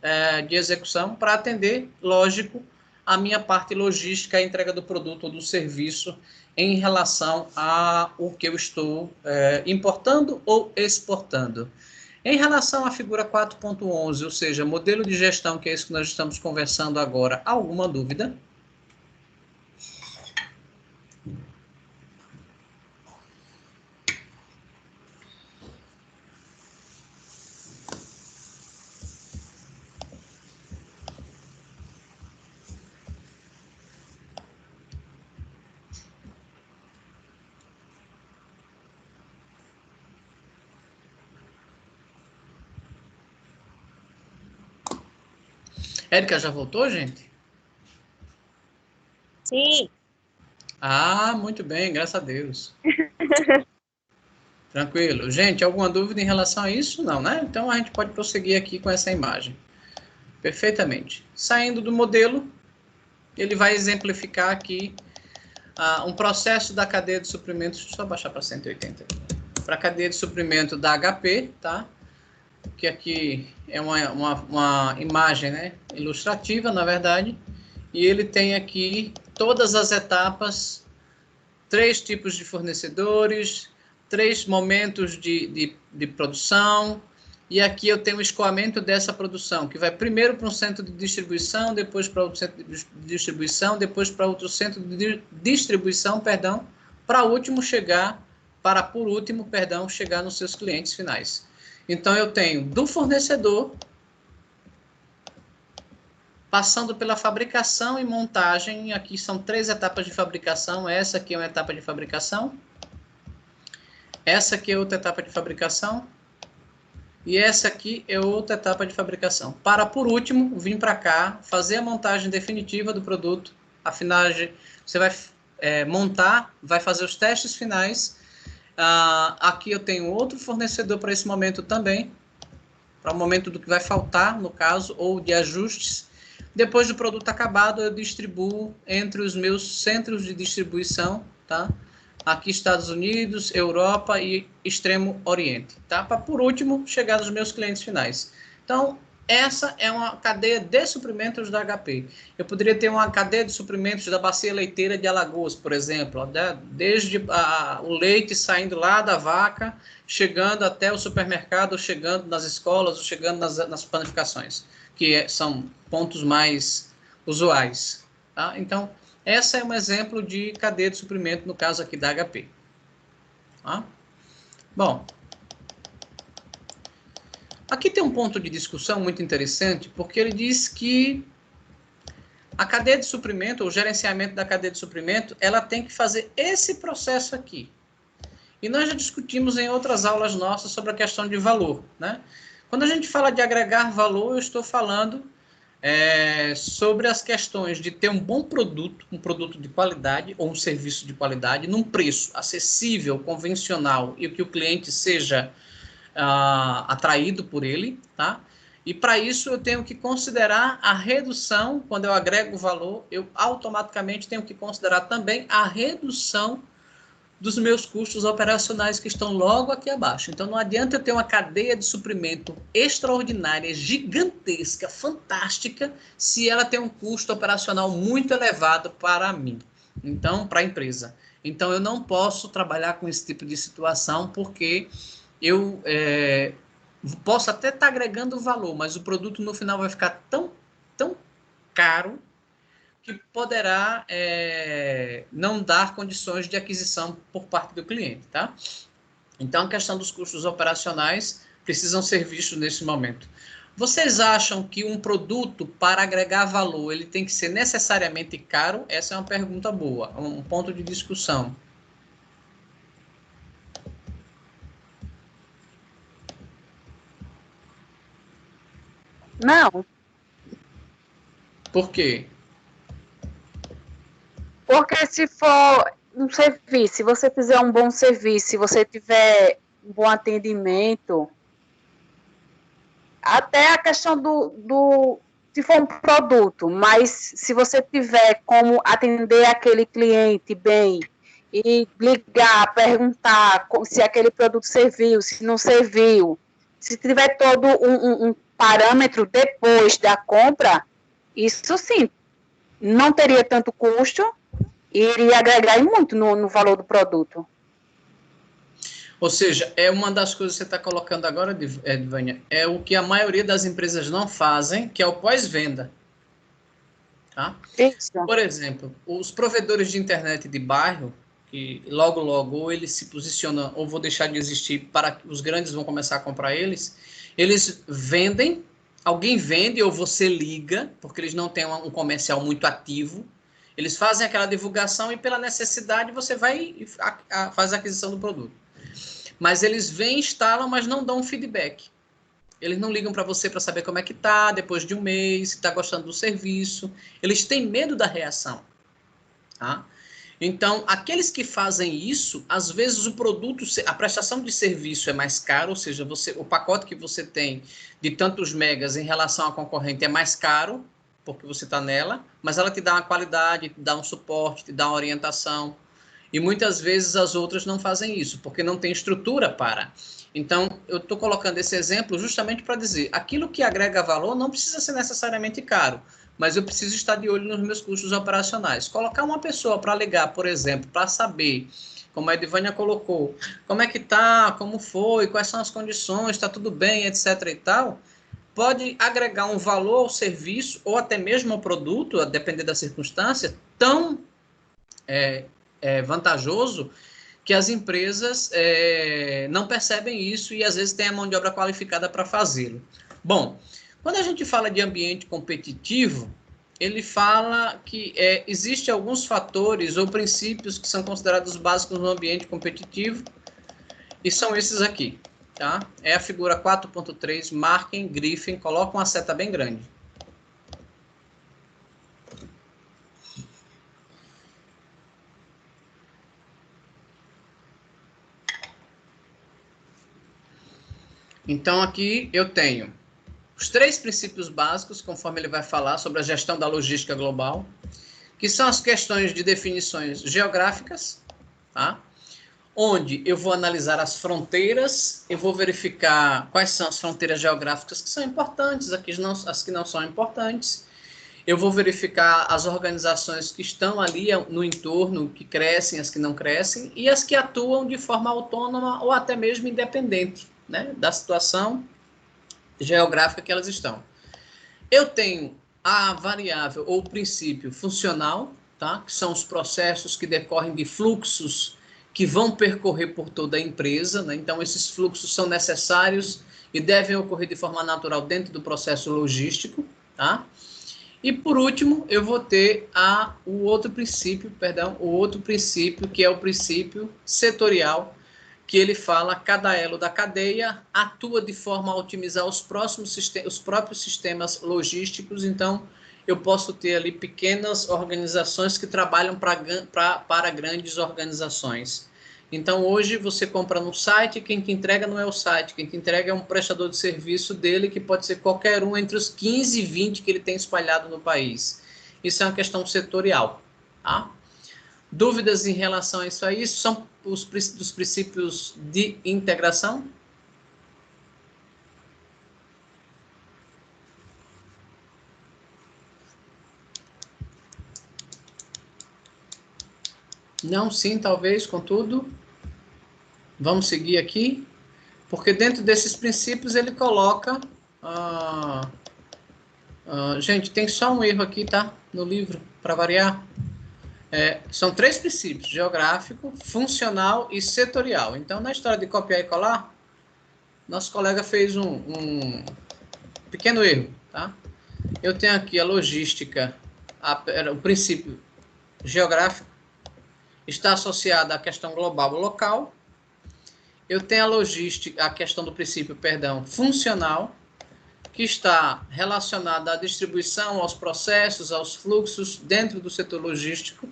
de execução, para atender, lógico, a minha parte logística, a entrega do produto ou do serviço em relação ao que eu estou importando ou exportando. Em relação à figura 4.11, ou seja, modelo de gestão, que é isso que nós estamos conversando agora, alguma dúvida? Érica já voltou, gente? Sim. Ah, muito bem, graças a Deus. Tranquilo. Gente, alguma dúvida em relação a isso? Não, né? Então a gente pode prosseguir aqui com essa imagem. Perfeitamente. Saindo do modelo, ele vai exemplificar aqui um processo da cadeia de suprimentos. Deixa eu só baixar para 180. Para a cadeia de suprimento da HP, tá? Que aqui é uma imagem, né, ilustrativa, na verdade, e ele tem aqui todas as etapas, 3 tipos de fornecedores, 3 momentos de produção, e aqui eu tenho o escoamento dessa produção, que vai primeiro para um centro de distribuição, depois para outro centro de distribuição, depois para outro centro de distribuição, para por último, chegar nos seus clientes finais. Então, eu tenho do fornecedor, passando pela fabricação e montagem. Aqui são 3 etapas de fabricação. Essa aqui é uma etapa de fabricação. Essa aqui é outra etapa de fabricação. E essa aqui é outra etapa de fabricação. Para, por último, vir para cá, fazer a montagem definitiva do produto. Afinagem, você vai montar, vai fazer os testes finais. Aqui eu tenho outro fornecedor para esse momento também, para o momento do que vai faltar, no caso, ou de ajustes. Depois do produto acabado, eu distribuo entre os meus centros de distribuição, tá? Aqui Estados Unidos, Europa e Extremo Oriente, tá? Para, por último, chegar nos meus clientes finais. Então, essa é uma cadeia de suprimentos da HP. Eu poderia ter uma cadeia de suprimentos da Bacia Leiteira de Alagoas, por exemplo, desde o leite saindo lá da vaca, chegando até o supermercado, chegando nas escolas, chegando nas panificações, que são pontos mais usuais. Tá? Então, essa é um exemplo de cadeia de suprimento, no caso aqui da HP. Tá? Bom, aqui tem um ponto de discussão muito interessante, porque ele diz que a cadeia de suprimento, o gerenciamento da cadeia de suprimento, ela tem que fazer esse processo aqui. E nós já discutimos em outras aulas nossas sobre a questão de valor, né? Quando a gente fala de agregar valor, eu estou falando sobre as questões de ter um bom produto, um produto de qualidade ou um serviço de qualidade, num preço acessível, convencional, e que o cliente seja atraído por ele, tá? E para isso eu tenho que considerar a redução, quando eu agrego valor, eu automaticamente tenho que considerar também a redução dos meus custos operacionais que estão logo aqui abaixo. Então, não adianta eu ter uma cadeia de suprimento extraordinária, gigantesca, fantástica, se ela tem um custo operacional muito elevado para mim, então, para a empresa. Então, eu não posso trabalhar com esse tipo de situação, porque eu posso até estar agregando valor, mas o produto no final vai ficar tão caro que poderá não dar condições de aquisição por parte do cliente, tá? Então, a questão dos custos operacionais precisam ser vistos nesse momento. Vocês acham que um produto, para agregar valor, ele tem que ser necessariamente caro? Essa é uma pergunta boa, um ponto de discussão. Não, Por quê? porque se for um serviço, se você fizer um bom serviço, se você tiver um bom atendimento, até a questão se for um produto, mas se você tiver como atender aquele cliente bem e ligar, perguntar se aquele produto serviu, se não serviu, se tiver todo um parâmetro depois da compra, isso sim, não teria tanto custo e iria agregar muito no valor do produto. Ou seja, é uma das coisas que você está colocando agora, Edvânia, é o que a maioria das empresas não fazem, que é o pós-venda. Tá? Isso. Por exemplo, os provedores de internet de bairro, que logo, ou eles se posicionam, ou vão deixar de existir, para que os grandes vão começar a comprar eles vendem, alguém vende ou você liga, porque eles não têm um comercial muito ativo, eles fazem aquela divulgação e pela necessidade você vai e faz a aquisição do produto. Mas eles vêm, instalam, mas não dão um feedback. Eles não ligam para você para saber como é que tá, depois de um mês, se está gostando do serviço. Eles têm medo da reação. Tá? Então, aqueles que fazem isso, às vezes o produto, a prestação de serviço é mais caro, ou seja, o pacote que você tem de tantos megas em relação à concorrente é mais caro, porque você está nela, mas ela te dá uma qualidade, te dá um suporte, te dá uma orientação. E muitas vezes as outras não fazem isso, porque não tem estrutura para. Então, eu estou colocando esse exemplo justamente para dizer, aquilo que agrega valor não precisa ser necessariamente caro, mas eu preciso estar de olho nos meus custos operacionais. Colocar uma pessoa para ligar, por exemplo, para saber, como a Edvânia colocou, como é que está, como foi, quais são as condições, está tudo bem, etc. e tal, pode agregar um valor ao serviço ou até mesmo ao produto, a depender da circunstância, tão vantajoso que as empresas não percebem isso e às vezes tem a mão de obra qualificada para fazê-lo. Bom, quando a gente fala de ambiente competitivo, ele fala que existem alguns fatores ou princípios que são considerados básicos no ambiente competitivo e são esses aqui. Tá? É a figura 4.3, marquem, grifem, colocam uma seta bem grande. Então, aqui eu tenho os 3 princípios básicos, conforme ele vai falar sobre a gestão da logística global, que são as questões de definições geográficas, tá? Onde eu vou analisar as fronteiras, eu vou verificar quais são as fronteiras geográficas que são importantes, as que não são importantes. Eu vou verificar as organizações que estão ali no entorno, que crescem, as que não crescem, e as que atuam de forma autônoma ou até mesmo independente, né, da situação geográfica que elas estão. Eu tenho a variável ou o princípio funcional, tá, que são os processos que decorrem de fluxos que vão percorrer por toda a empresa, né? Então, esses fluxos são necessários e devem ocorrer de forma natural dentro do processo logístico, tá? E, por último, eu vou ter o outro princípio, que é o princípio setorial, que ele fala cada elo da cadeia atua de forma a otimizar os próprios sistemas logísticos. Então, eu posso ter ali pequenas organizações que trabalham para grandes organizações. Então, hoje, você compra no site, quem te entrega não é o site, quem te entrega é um prestador de serviço dele, que pode ser qualquer um entre os 15 e 20 que ele tem espalhado no país. Isso é uma questão setorial, tá? Dúvidas em relação a isso aí? Isso são os dos princípios de integração? Não, sim, talvez, contudo. Vamos seguir aqui, porque dentro desses princípios ele coloca... gente, tem só um erro aqui, tá? No livro, para variar. São 3 princípios: geográfico, funcional e setorial. Então, na história de copiar e colar, nosso colega fez um pequeno erro, tá? Eu tenho aqui a logística, o princípio geográfico, está associado à questão global ou local. Eu tenho a logística, a questão do princípio, funcional, que está relacionada à distribuição, aos processos, aos fluxos dentro do setor logístico.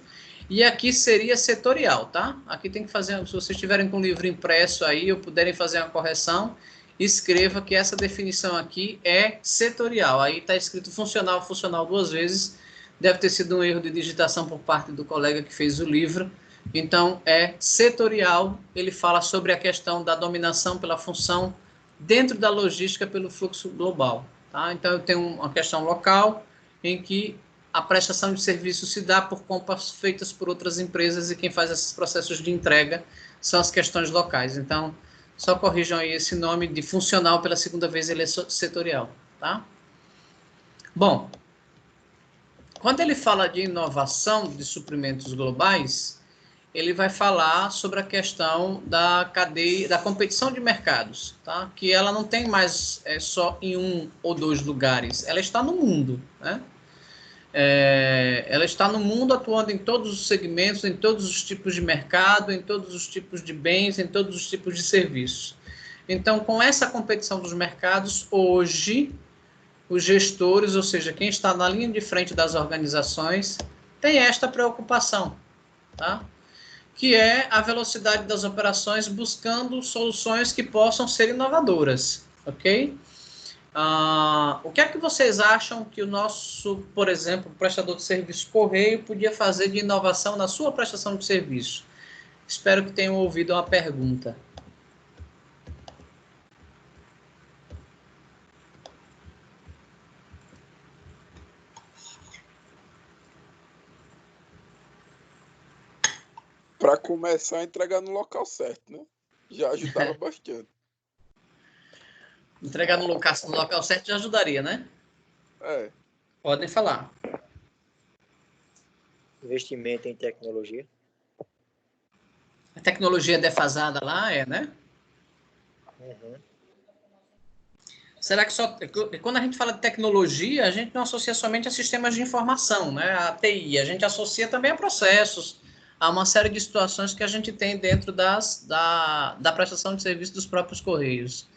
E aqui seria setorial, tá? Aqui tem que fazer, se vocês estiverem com o livro impresso aí, ou puderem fazer uma correção, escreva que essa definição aqui é setorial. Aí está escrito funcional 2 vezes. Deve ter sido um erro de digitação por parte do colega que fez o livro. Então, é setorial. Ele fala sobre a questão da dominação pela função dentro da logística pelo fluxo global, tá? Então, eu tenho uma questão local em que a prestação de serviço se dá por compras feitas por outras empresas e quem faz esses processos de entrega são as questões locais. Então, só corrijam aí esse nome de funcional, pela 2ª vez ele é setorial, tá? Bom, quando ele fala de inovação de suprimentos globais, ele vai falar sobre a questão da cadeia, da competição de mercados, tá? Que ela não tem mais só em 1 ou 2 lugares, ela está no mundo, né? Ela está no mundo, atuando em todos os segmentos, em todos os tipos de mercado, em todos os tipos de bens, em todos os tipos de serviços. Então, com essa competição dos mercados, hoje, os gestores, ou seja, quem está na linha de frente das organizações, tem esta preocupação, tá? Que é a velocidade das operações, buscando soluções que possam ser inovadoras, ok? O que é que vocês acham que o nosso, por exemplo, prestador de serviço Correio podia fazer de inovação na sua prestação de serviço? Espero que tenham ouvido a pergunta. Para começar a entregar no local certo, né? Já ajudava bastante. Entregar no local certo já ajudaria, né? Podem falar. Investimento em tecnologia. A tecnologia defasada lá né? Uhum. Será que quando a gente fala de tecnologia, a gente não associa somente a sistemas de informação, né? A TI, a gente associa também a processos, a uma série de situações que a gente tem dentro da prestação de serviço dos próprios Correios.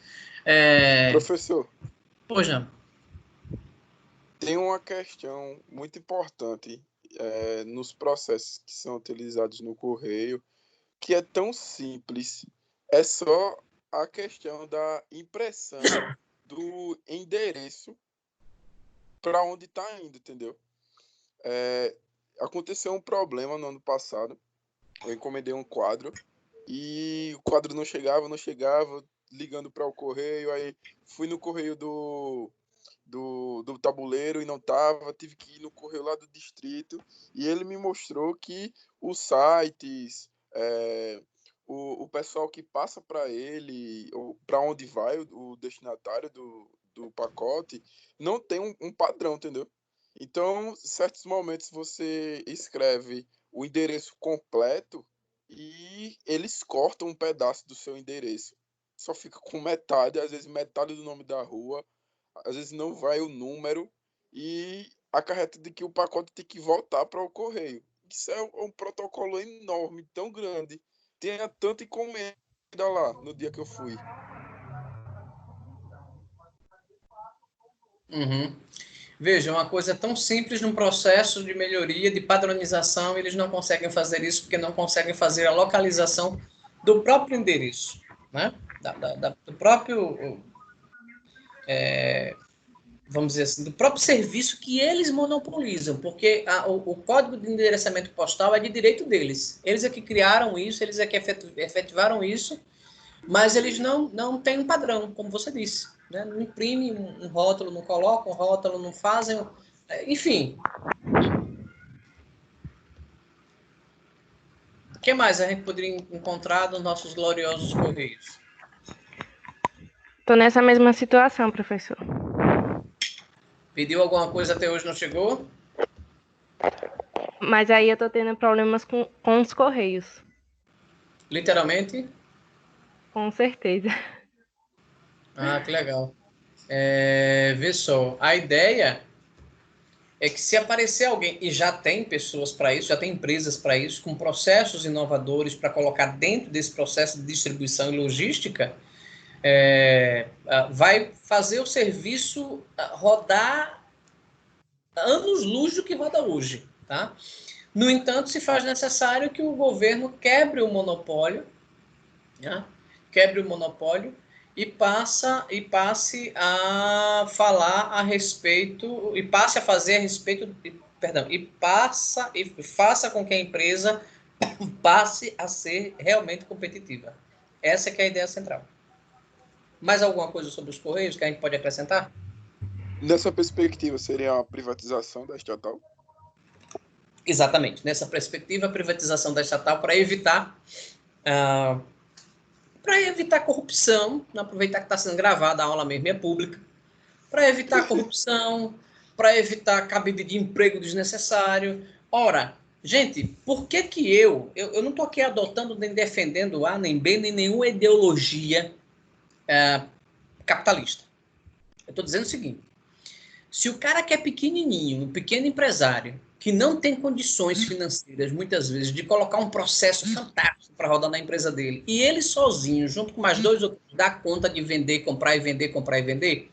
Professor, Poxa. tem uma questão muito importante nos processos que são utilizados no Correio, que é tão simples. É só a questão da impressão do endereço para onde está indo, entendeu? Aconteceu um problema no ano passado. Eu encomendei um quadro e o quadro não chegava, ligando para o correio. Aí fui no correio do tabuleiro e não tava, tive que ir no correio lá do distrito e ele me mostrou que os sites, o pessoal que passa para ele, ou para onde vai o destinatário do pacote, não tem um padrão, entendeu? Então, em certos momentos você escreve o endereço completo e eles cortam um pedaço do seu endereço. Só fica com metade, às vezes metade do nome da rua, às vezes não vai o número, e acarreta de que o pacote tem que voltar para o correio. Isso é um protocolo enorme, tão grande. Tinha tanta encomenda lá no dia que eu fui. Uhum. Veja, uma coisa tão simples num processo de melhoria, de padronização, eles não conseguem fazer isso porque não conseguem fazer a localização do próprio endereço, né? Do próprio, vamos dizer assim, do próprio serviço que eles monopolizam, porque o código de endereçamento postal é de direito deles. Eles é que criaram isso, eles é que efetivaram isso, mas eles não têm um padrão, como você disse, né? Não imprime um rótulo, não colocam um rótulo, não fazem, enfim. O que mais a gente poderia encontrar nos nossos gloriosos Correios? Tô nessa mesma situação, professor. Pediu alguma coisa até hoje não chegou? Mas aí eu tô tendo problemas com os Correios. Literalmente? Com certeza. Ah, que legal. Vê só, a ideia é que se aparecer alguém, e já tem pessoas para isso, já tem empresas para isso, com processos inovadores para colocar dentro desse processo de distribuição e logística, vai fazer o serviço rodar anos-luz do que roda hoje, tá? No entanto, se faz necessário que o governo quebre o monopólio, né? Quebre o monopólio e passe a falar a respeito, e passe a fazer a respeito, perdão, e faça com que a empresa passe a ser realmente competitiva. Essa que é a ideia central. Mais alguma coisa sobre os Correios que a gente pode acrescentar? Nessa perspectiva, seria a privatização da estatal? Exatamente. Nessa perspectiva, a privatização da estatal para evitar corrupção, não aproveitar que está sendo gravada, a aula mesmo é pública, para evitar corrupção, para evitar cabide de emprego desnecessário. Ora, gente, por que eu não estou aqui adotando nem defendendo A, nem B, nem nenhuma ideologia capitalista. Eu estou dizendo o seguinte, se o cara que é pequenininho, um pequeno empresário, que não tem condições financeiras, muitas vezes, de colocar um processo fantástico para rodar na empresa dele, e ele sozinho, junto com mais dois ou três, dá conta de vender, comprar e vender, comprar e vender,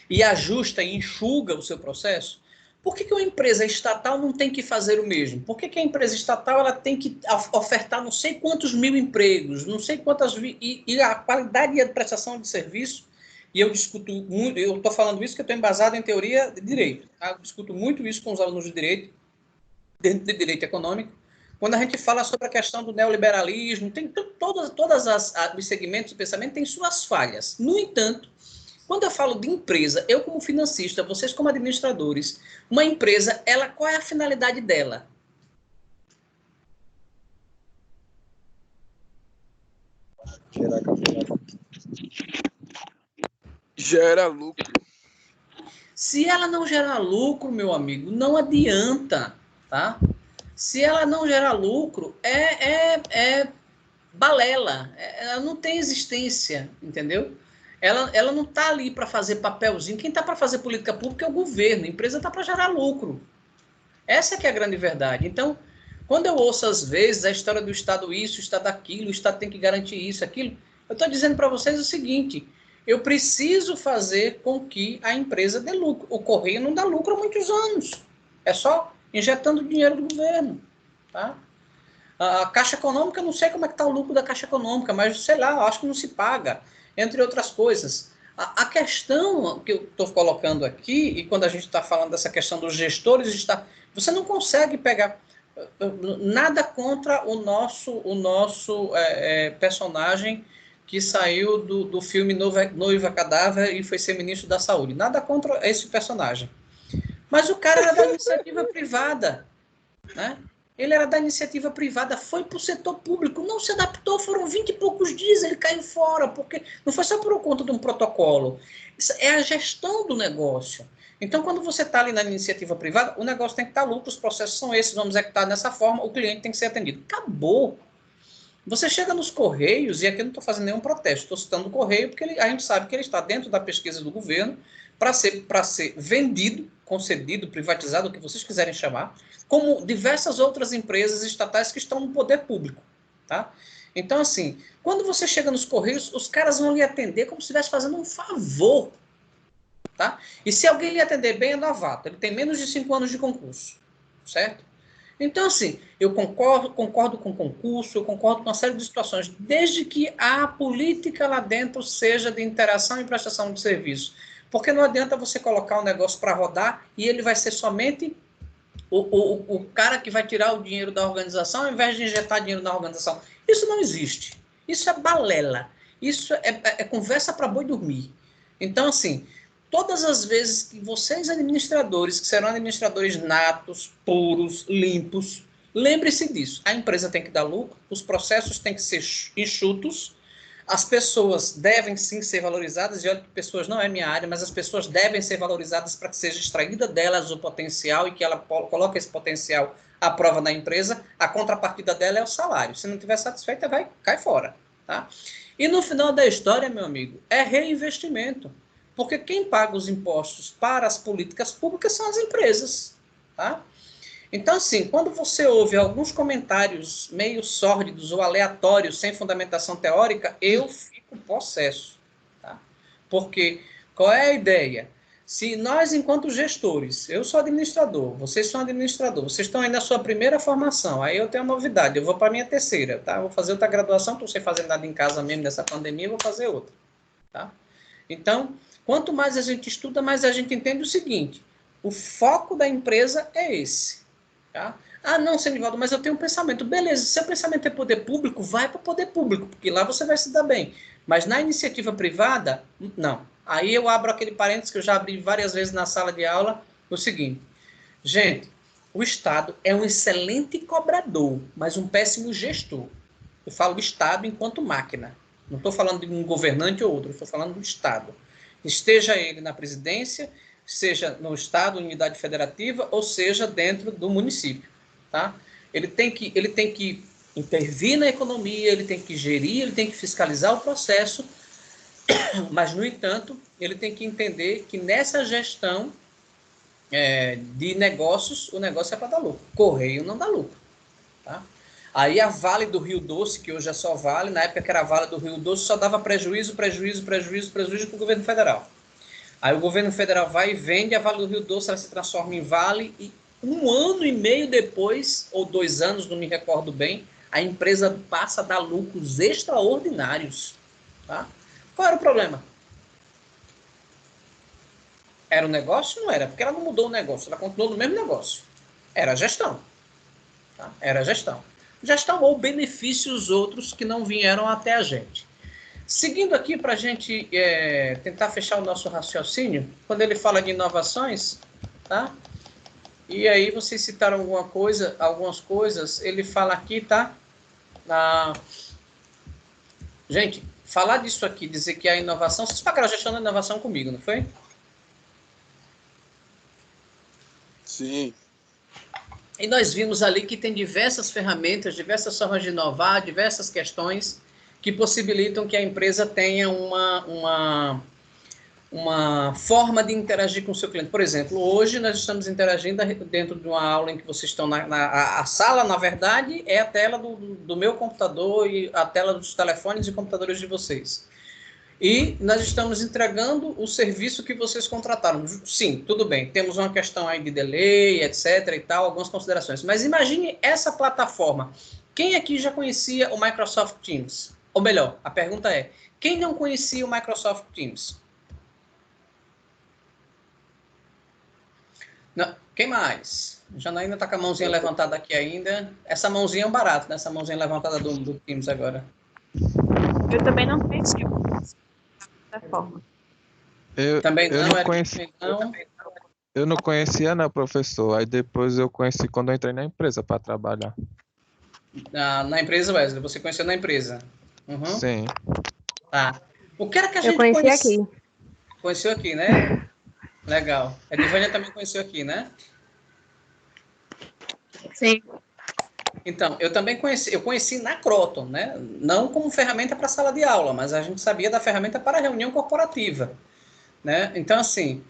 e ajusta e enxuga o seu processo, por que uma empresa estatal não tem que fazer o mesmo? Por que a empresa estatal ela tem que ofertar não sei quantos mil empregos, não sei quantas... E a qualidade e a prestação de serviço, e eu discuto muito, eu estou falando isso que eu estou embasado em teoria de direito, tá? Eu discuto muito isso com os alunos de direito, dentro de direito econômico, quando a gente fala sobre a questão do neoliberalismo, tem todos os segmentos de pensamento têm suas falhas. No entanto, quando eu falo de empresa, eu como financista, vocês como administradores, uma empresa, qual é a finalidade dela? Gerar capital. Gera lucro. Se ela não gerar lucro, meu amigo, não adianta, tá? Se ela não gerar lucro, é balela, ela não tem existência, entendeu? Ela não está ali para fazer papelzinho. Quem está para fazer política pública é o governo, a empresa está para gerar lucro. Essa que é a grande verdade. Então, quando eu ouço às vezes a história do Estado isso, o Estado aquilo, o Estado tem que garantir isso, aquilo, eu estou dizendo para vocês o seguinte, eu preciso fazer com que a empresa dê lucro. O Correio não dá lucro há muitos anos. É só injetando dinheiro do governo, tá? A Caixa Econômica, não sei como é que está o lucro da Caixa Econômica, mas sei lá, eu acho que não se paga, entre outras coisas. A questão que eu estou colocando aqui, e quando a gente está falando dessa questão dos gestores, você não consegue pegar nada contra o nosso personagem que saiu do filme Noiva Cadáver e foi ser ministro da Saúde. Nada contra esse personagem. Mas o cara era da iniciativa privada, né? Ele era da iniciativa privada, foi para o setor público, não se adaptou, foram 20 e poucos dias, ele caiu fora, porque não foi só por conta de um protocolo, isso é a gestão do negócio. Então, quando você está ali na iniciativa privada, o negócio tem que estar lucro, os processos são esses, vamos executar dessa forma, o cliente tem que ser atendido. Acabou. Você chega nos Correios, e aqui eu não estou fazendo nenhum protesto, estou citando o Correio, porque a gente sabe que ele está dentro da pesquisa do governo para ser vendido, concedido, privatizado, o que vocês quiserem chamar, como diversas outras empresas estatais que estão no poder público. Tá? Então, assim, quando você chega nos Correios, os caras vão lhe atender como se estivesse fazendo um favor. Tá? E se alguém lhe atender bem, é novato. Ele tem menos de 5 anos de concurso. Certo? Então, assim, eu concordo com concurso, eu concordo com uma série de situações, desde que a política lá dentro seja de interação e prestação de serviço. Porque não adianta você colocar um negócio para rodar e ele vai ser somente o cara que vai tirar o dinheiro da organização ao invés de injetar dinheiro na organização. Isso não existe. Isso é balela. Isso é conversa para boi dormir. Então, assim, todas as vezes que vocês, administradores, que serão administradores natos, puros, limpos, lembre-se disso. A empresa tem que dar lucro, os processos têm que ser enxutos, as pessoas devem sim ser valorizadas, e olha que pessoas não é minha área, mas as pessoas devem ser valorizadas para que seja extraída delas o potencial e que ela coloque esse potencial à prova na empresa. A contrapartida dela é o salário. Se não estiver satisfeita, cai fora. Tá? E no final da história, meu amigo, é reinvestimento. Porque quem paga os impostos para as políticas públicas são as empresas. Tá? Então, assim, quando você ouve alguns comentários meio sórdidos ou aleatórios, sem fundamentação teórica, eu fico possesso. Tá? Porque qual é a ideia? Se nós, enquanto gestores, eu sou administrador, vocês são administrador, vocês estão aí na sua primeira formação, aí eu tenho uma novidade, eu vou para a minha terceira, tá? Vou fazer outra graduação, estou sem fazer nada em casa mesmo nessa pandemia, vou fazer outra. Tá? Então, quanto mais a gente estuda, mais a gente entende o seguinte, o foco da empresa é esse. Tá? Ah, não, Senivaldo, mas eu tenho um pensamento. Beleza, se seu pensamento é poder público, vai para o poder público, porque lá você vai se dar bem. Mas na iniciativa privada, não. Aí eu abro aquele parênteses que eu já abri várias vezes na sala de aula, o seguinte, gente, o Estado é um excelente cobrador, mas um péssimo gestor. Eu falo Estado enquanto máquina. Não estou falando de um governante ou outro, estou falando do Estado. Esteja ele na presidência, seja no Estado, unidade federativa, ou seja dentro do município. Tá? Ele tem que intervir na economia, ele tem que gerir, ele tem que fiscalizar o processo, mas, no entanto, ele tem que entender que nessa gestão de negócios, o negócio é para dar lucro. Correio não dá lucro. Tá? Aí a Vale do Rio Doce, que hoje é só Vale, na época que era a Vale do Rio Doce, só dava prejuízo para o governo federal. Aí o governo federal vai e vende a Vale do Rio Doce, ela se transforma em Vale, e 1 ano e meio depois, ou 2 anos, não me recordo bem, a empresa passa a dar lucros extraordinários. Tá? Qual era o problema? Era o negócio? Não era, porque ela não mudou o negócio, ela continuou no mesmo negócio. Era a gestão. Tá? Era a gestão. Gestão ou benefícios outros que não vieram até a gente. Seguindo aqui para a gente tentar fechar o nosso raciocínio, quando ele fala de inovações, tá? E aí vocês citaram algumas coisas, ele fala aqui, tá? Gente, falar disso aqui, dizer que a inovação, vocês pagaram a gestão da inovação comigo, não foi? Sim. E nós vimos ali que tem diversas ferramentas, diversas formas de inovar, diversas questões que possibilitam que a empresa tenha uma forma de interagir com o seu cliente. Por exemplo, hoje nós estamos interagindo dentro de uma aula em que vocês estão a sala, na verdade, é a tela do meu computador e a tela dos telefones e computadores de vocês. E nós estamos entregando o serviço que vocês contrataram. Sim, tudo bem, temos uma questão aí de delay, etc. e tal, algumas considerações. Mas imagine essa plataforma. Quem aqui já conhecia o Microsoft Teams? Ou melhor, a pergunta é, quem não conhecia o Microsoft Teams? Não, quem mais? Janaína está com a mãozinha levantada aqui ainda. Essa mãozinha é um barato, né? Essa mãozinha levantada do Teams agora. Eu também não conhecia dessa forma. Também eu não, não é conheci, não. eu não conhecia, não, professor. Aí depois eu conheci quando eu entrei na empresa para trabalhar. Na empresa, Wesley, você conheceu na empresa? Uhum. Sim. Tá. O que era que a Eu gente conheci conhecia? aqui. Conheceu aqui, né? Legal. A Edivânia também conheceu aqui, né? Sim. Então, eu conheci na Croton, né? Não como ferramenta para sala de aula, mas a gente sabia da ferramenta para reunião corporativa, né? Então, assim,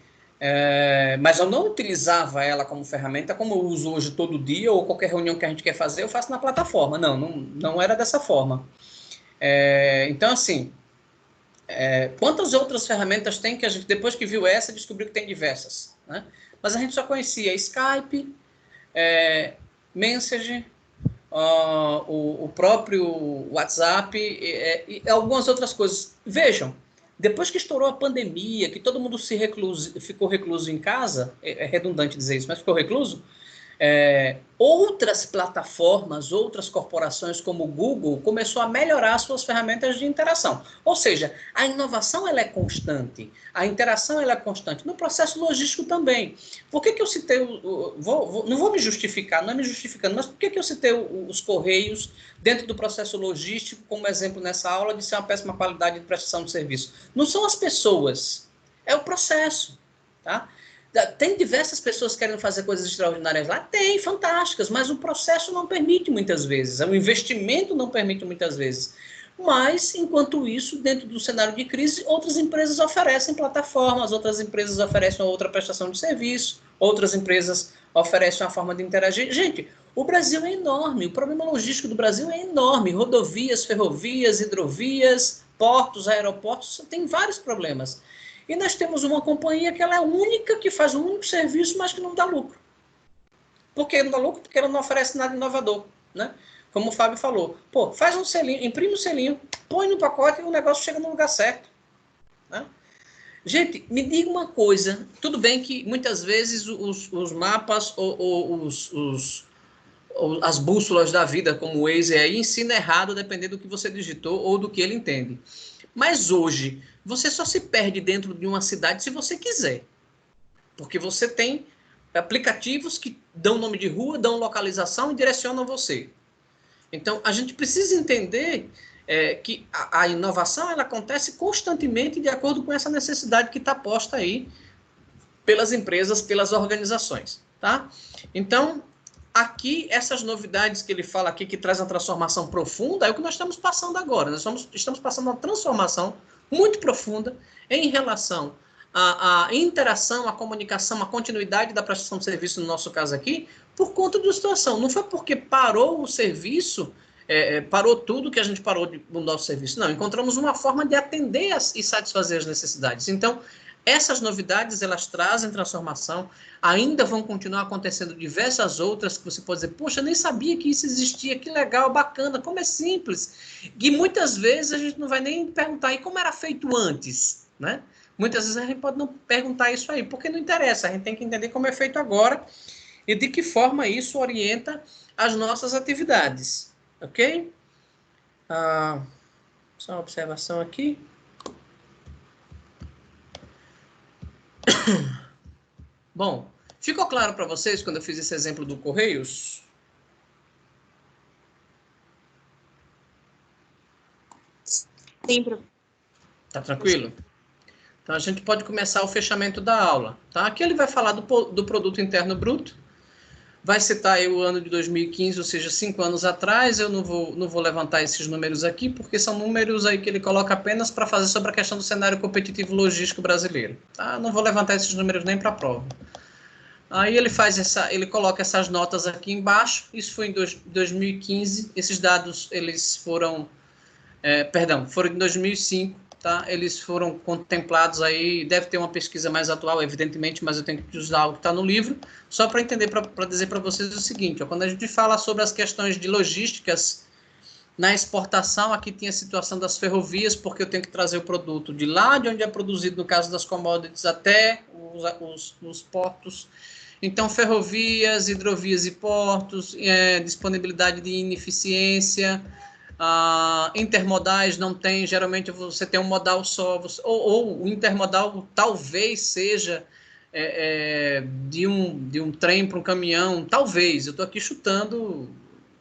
mas eu não utilizava ela como ferramenta como eu uso hoje todo dia, ou qualquer reunião que a gente quer fazer, eu faço na plataforma. Não era dessa forma. Então, assim, quantas outras ferramentas tem que a gente, depois que viu essa, descobriu que tem diversas, né? Mas a gente só conhecia Skype, Messenger, o próprio WhatsApp e algumas outras coisas. Vejam, depois que estourou a pandemia, que todo mundo ficou recluso em casa, é redundante dizer isso, mas ficou recluso, outras plataformas, outras corporações como o Google começou a melhorar suas ferramentas de interação. Ou seja, a inovação ela é constante, a interação ela é constante, no processo logístico também. Por que eu citei, não vou me justificar, não é me justificando, mas por que eu citei os Correios dentro do processo logístico como exemplo nessa aula de ser uma péssima qualidade de prestação de serviço? Não são as pessoas, é o processo, tá? Tem diversas pessoas querendo fazer coisas extraordinárias lá? Tem, fantásticas, mas o processo não permite muitas vezes, o investimento não permite muitas vezes. Mas, enquanto isso, dentro do cenário de crise, outras empresas oferecem plataformas, outras empresas oferecem outra prestação de serviço, outras empresas oferecem uma forma de interagir. Gente, o Brasil é enorme, o problema logístico do Brasil é enorme, rodovias, ferrovias, hidrovias, portos, aeroportos, tem vários problemas. E nós temos uma companhia que ela é a única que faz um único serviço, mas que não dá lucro. Por que não dá lucro? Porque ela não oferece nada inovador, né? Como o Fábio falou, faz um selinho, imprime um selinho, põe no pacote e o negócio chega no lugar certo, né? Gente, me diga uma coisa, tudo bem que muitas vezes os mapas ou as bússolas da vida, como o Waze aí, ensina errado dependendo do que você digitou ou do que ele entende. Mas hoje, você só se perde dentro de uma cidade se você quiser. Porque você tem aplicativos que dão nome de rua, dão localização e direcionam você. Então, a gente precisa entender que a inovação ela acontece constantemente de acordo com essa necessidade que está posta aí pelas empresas, pelas organizações. Tá? Então, aqui, essas novidades que ele fala aqui, que traz uma transformação profunda, é o que nós estamos passando agora. Nós estamos passando uma transformação muito profunda em relação à interação, à comunicação, à continuidade da prestação de serviço, no nosso caso aqui, por conta da situação. Não foi porque parou o serviço, parou tudo que a gente parou do nosso serviço. Não, encontramos uma forma de atender e satisfazer as necessidades. Então, essas novidades, elas trazem transformação, ainda vão continuar acontecendo diversas outras que você pode dizer, poxa, nem sabia que isso existia, que legal, bacana, como é simples. E muitas vezes a gente não vai nem perguntar, e como era feito antes, né? Muitas vezes a gente pode não perguntar isso aí, porque não interessa, a gente tem que entender como é feito agora e de que forma isso orienta as nossas atividades, ok? Só uma observação aqui. Bom, ficou claro para vocês quando eu fiz esse exemplo do Correios? Sim, professor. Tá tranquilo? Então, a gente pode começar o fechamento da aula. Tá? Aqui ele vai falar do Produto Interno Bruto. Vai citar aí o ano de 2015, ou seja, 5 anos atrás. Eu não vou levantar esses números aqui, porque são números aí que ele coloca apenas para fazer sobre a questão do cenário competitivo logístico brasileiro. Tá? Não vou levantar esses números nem para a prova. Aí ele coloca essas notas aqui embaixo. Isso foi em 2015. Esses dados eles foram em 2005. Tá? Eles foram contemplados aí, deve ter uma pesquisa mais atual, evidentemente, mas eu tenho que usar o que está no livro, só para entender, para dizer para vocês o seguinte, quando a gente fala sobre as questões de logísticas na exportação, aqui tem a situação das ferrovias, porque eu tenho que trazer o produto de lá, de onde é produzido, no caso das commodities, até os portos. Então, ferrovias, hidrovias e portos, disponibilidade de ineficiência, intermodais não tem, geralmente você tem um modal só, ou o intermodal talvez seja de um trem para um caminhão, talvez, eu estou aqui chutando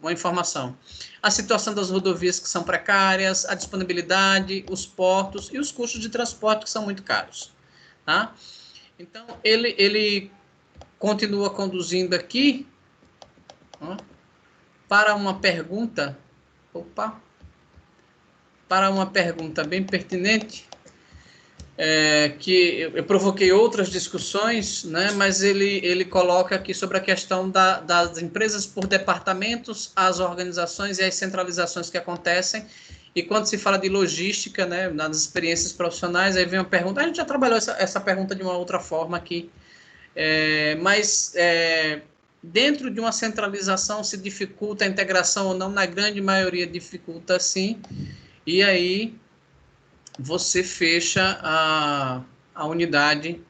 uma informação. A situação das rodovias que são precárias, a disponibilidade, os portos e os custos de transporte que são muito caros. Tá? Então, ele continua conduzindo aqui, para uma pergunta, para uma pergunta bem pertinente, que eu provoquei outras discussões, né, mas ele coloca aqui sobre a questão das empresas por departamentos, as organizações e as centralizações que acontecem. E quando se fala de logística, né, nas experiências profissionais, aí vem uma pergunta, a gente já trabalhou essa pergunta de uma outra forma aqui, mas dentro de uma centralização se dificulta a integração ou não, na grande maioria dificulta sim, e aí você fecha a unidade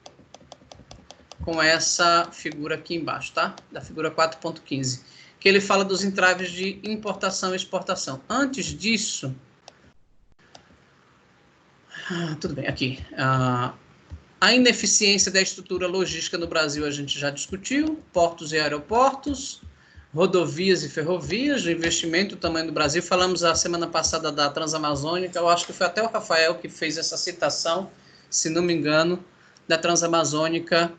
com essa figura aqui embaixo, tá? Da figura 4.15, que ele fala dos entraves de importação e exportação. Antes disso, tudo bem, aqui, a ineficiência da estrutura logística no Brasil a gente já discutiu, portos e aeroportos, rodovias e ferrovias, o investimento, o tamanho do Brasil. Falamos a semana passada da Transamazônica, eu acho que foi até o Rafael que fez essa citação, se não me engano, da Transamazônica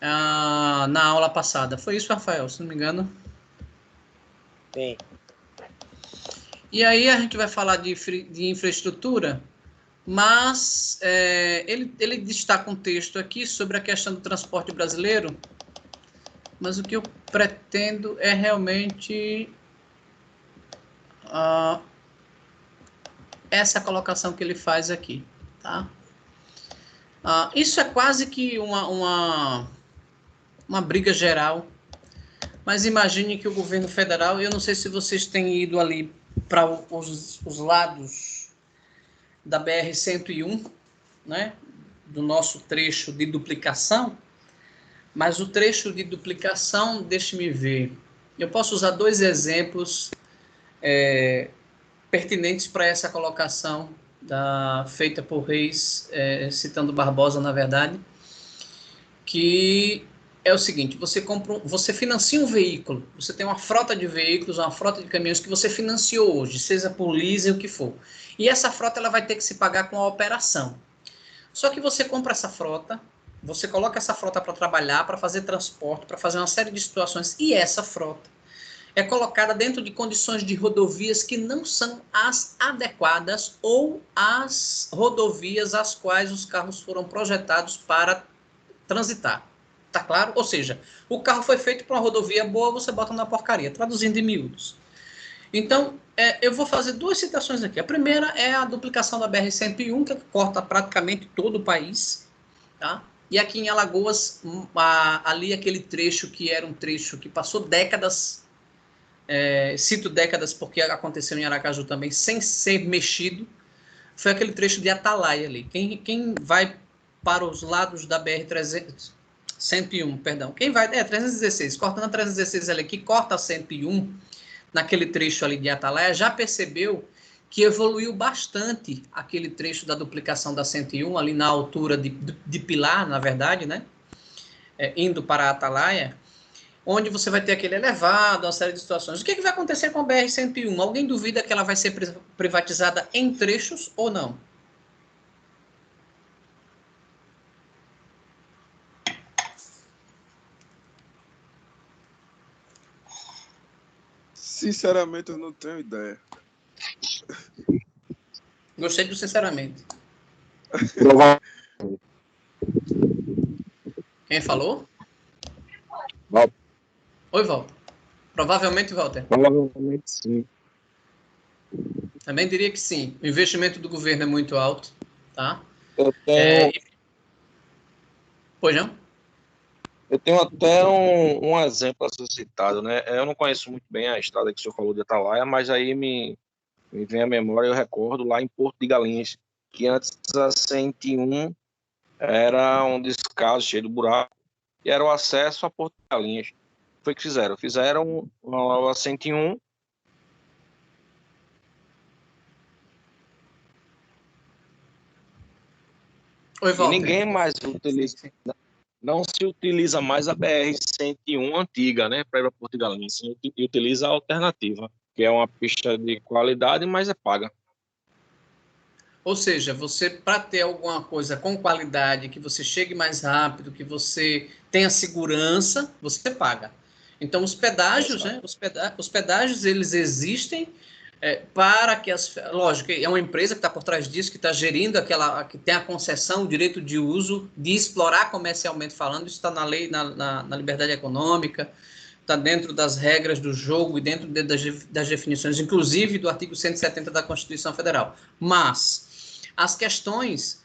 na aula passada. Foi isso, Rafael, se não me engano? Sim. E aí a gente vai falar de infraestrutura, mas ele destaca um texto aqui sobre a questão do transporte brasileiro, mas o que eu pretendo é realmente essa colocação que ele faz aqui, tá? Isso é quase que uma briga geral, mas imagine que o governo federal, eu não sei se vocês têm ido ali para os lados da BR-101, né, do nosso trecho de duplicação, mas o trecho de duplicação, deixe-me ver, eu posso usar dois exemplos pertinentes para essa colocação feita por Reis, citando Barbosa, na verdade, que é o seguinte: você financia um veículo, você tem uma frota de veículos, uma frota de caminhões que você financiou hoje, seja por leasing, o que for, e essa frota ela vai ter que se pagar com a operação. Só que você compra essa frota, você coloca essa frota para trabalhar, para fazer transporte, para fazer uma série de situações, e essa frota é colocada dentro de condições de rodovias que não são as adequadas ou as rodovias às quais os carros foram projetados para transitar. Tá claro? Ou seja, o carro foi feito para uma rodovia boa, você bota na porcaria, traduzindo em miúdos. Então, eu vou fazer duas citações aqui. A primeira é a duplicação da BR-101, que corta praticamente todo o país, tá? E aqui em Alagoas, ali aquele trecho que era um trecho que passou décadas, cito décadas porque aconteceu em Aracaju também, sem ser mexido, foi aquele trecho de Atalaia ali. Quem vai para os lados da BR-101, perdão, quem vai, 316, cortando a 316 ali, que corta a 101, naquele trecho ali de Atalaia, já percebeu que evoluiu bastante aquele trecho da duplicação da 101, ali na altura de Pilar, na verdade, né? Indo para a Atalaia, onde você vai ter aquele elevado, uma série de situações. O que vai acontecer com a BR-101? Alguém duvida que ela vai ser privatizada em trechos ou não? Sinceramente, eu não tenho ideia. Gostei do sinceramente. Quem falou? Walter. Oi, Walter. Provavelmente, Walter. Provavelmente sim. Também diria que sim. O investimento do governo é muito alto, tá? Eu tenho, Pois não? eu tenho até um exemplo a ser citado, né? Eu não conheço muito bem a estrada que o senhor falou de Atalaia, mas aí me vem à memória, eu recordo lá em Porto de Galinhas, que antes a 101 era um descaso cheio de buraco, e era o acesso a Porto de Galinhas. Foi o que fizeram? Fizeram uma nova 101. Oi, E Walter. ninguém mais utiliza, não se utiliza mais a BR-101 antiga, né, para ir para Porto de Galinhas, e utiliza a alternativa, que é uma pista de qualidade, mas é paga. Ou seja, você, para ter alguma coisa com qualidade, que você chegue mais rápido, que você tenha segurança, você paga. Então, os pedágios, né, os pedágios, eles existem para que lógico, é uma empresa que está por trás disso, que está gerindo que tem a concessão, o direito de uso, de explorar comercialmente falando, isso está na lei, na liberdade econômica, está dentro das regras do jogo e dentro das definições, inclusive do artigo 170 da Constituição Federal. Mas as questões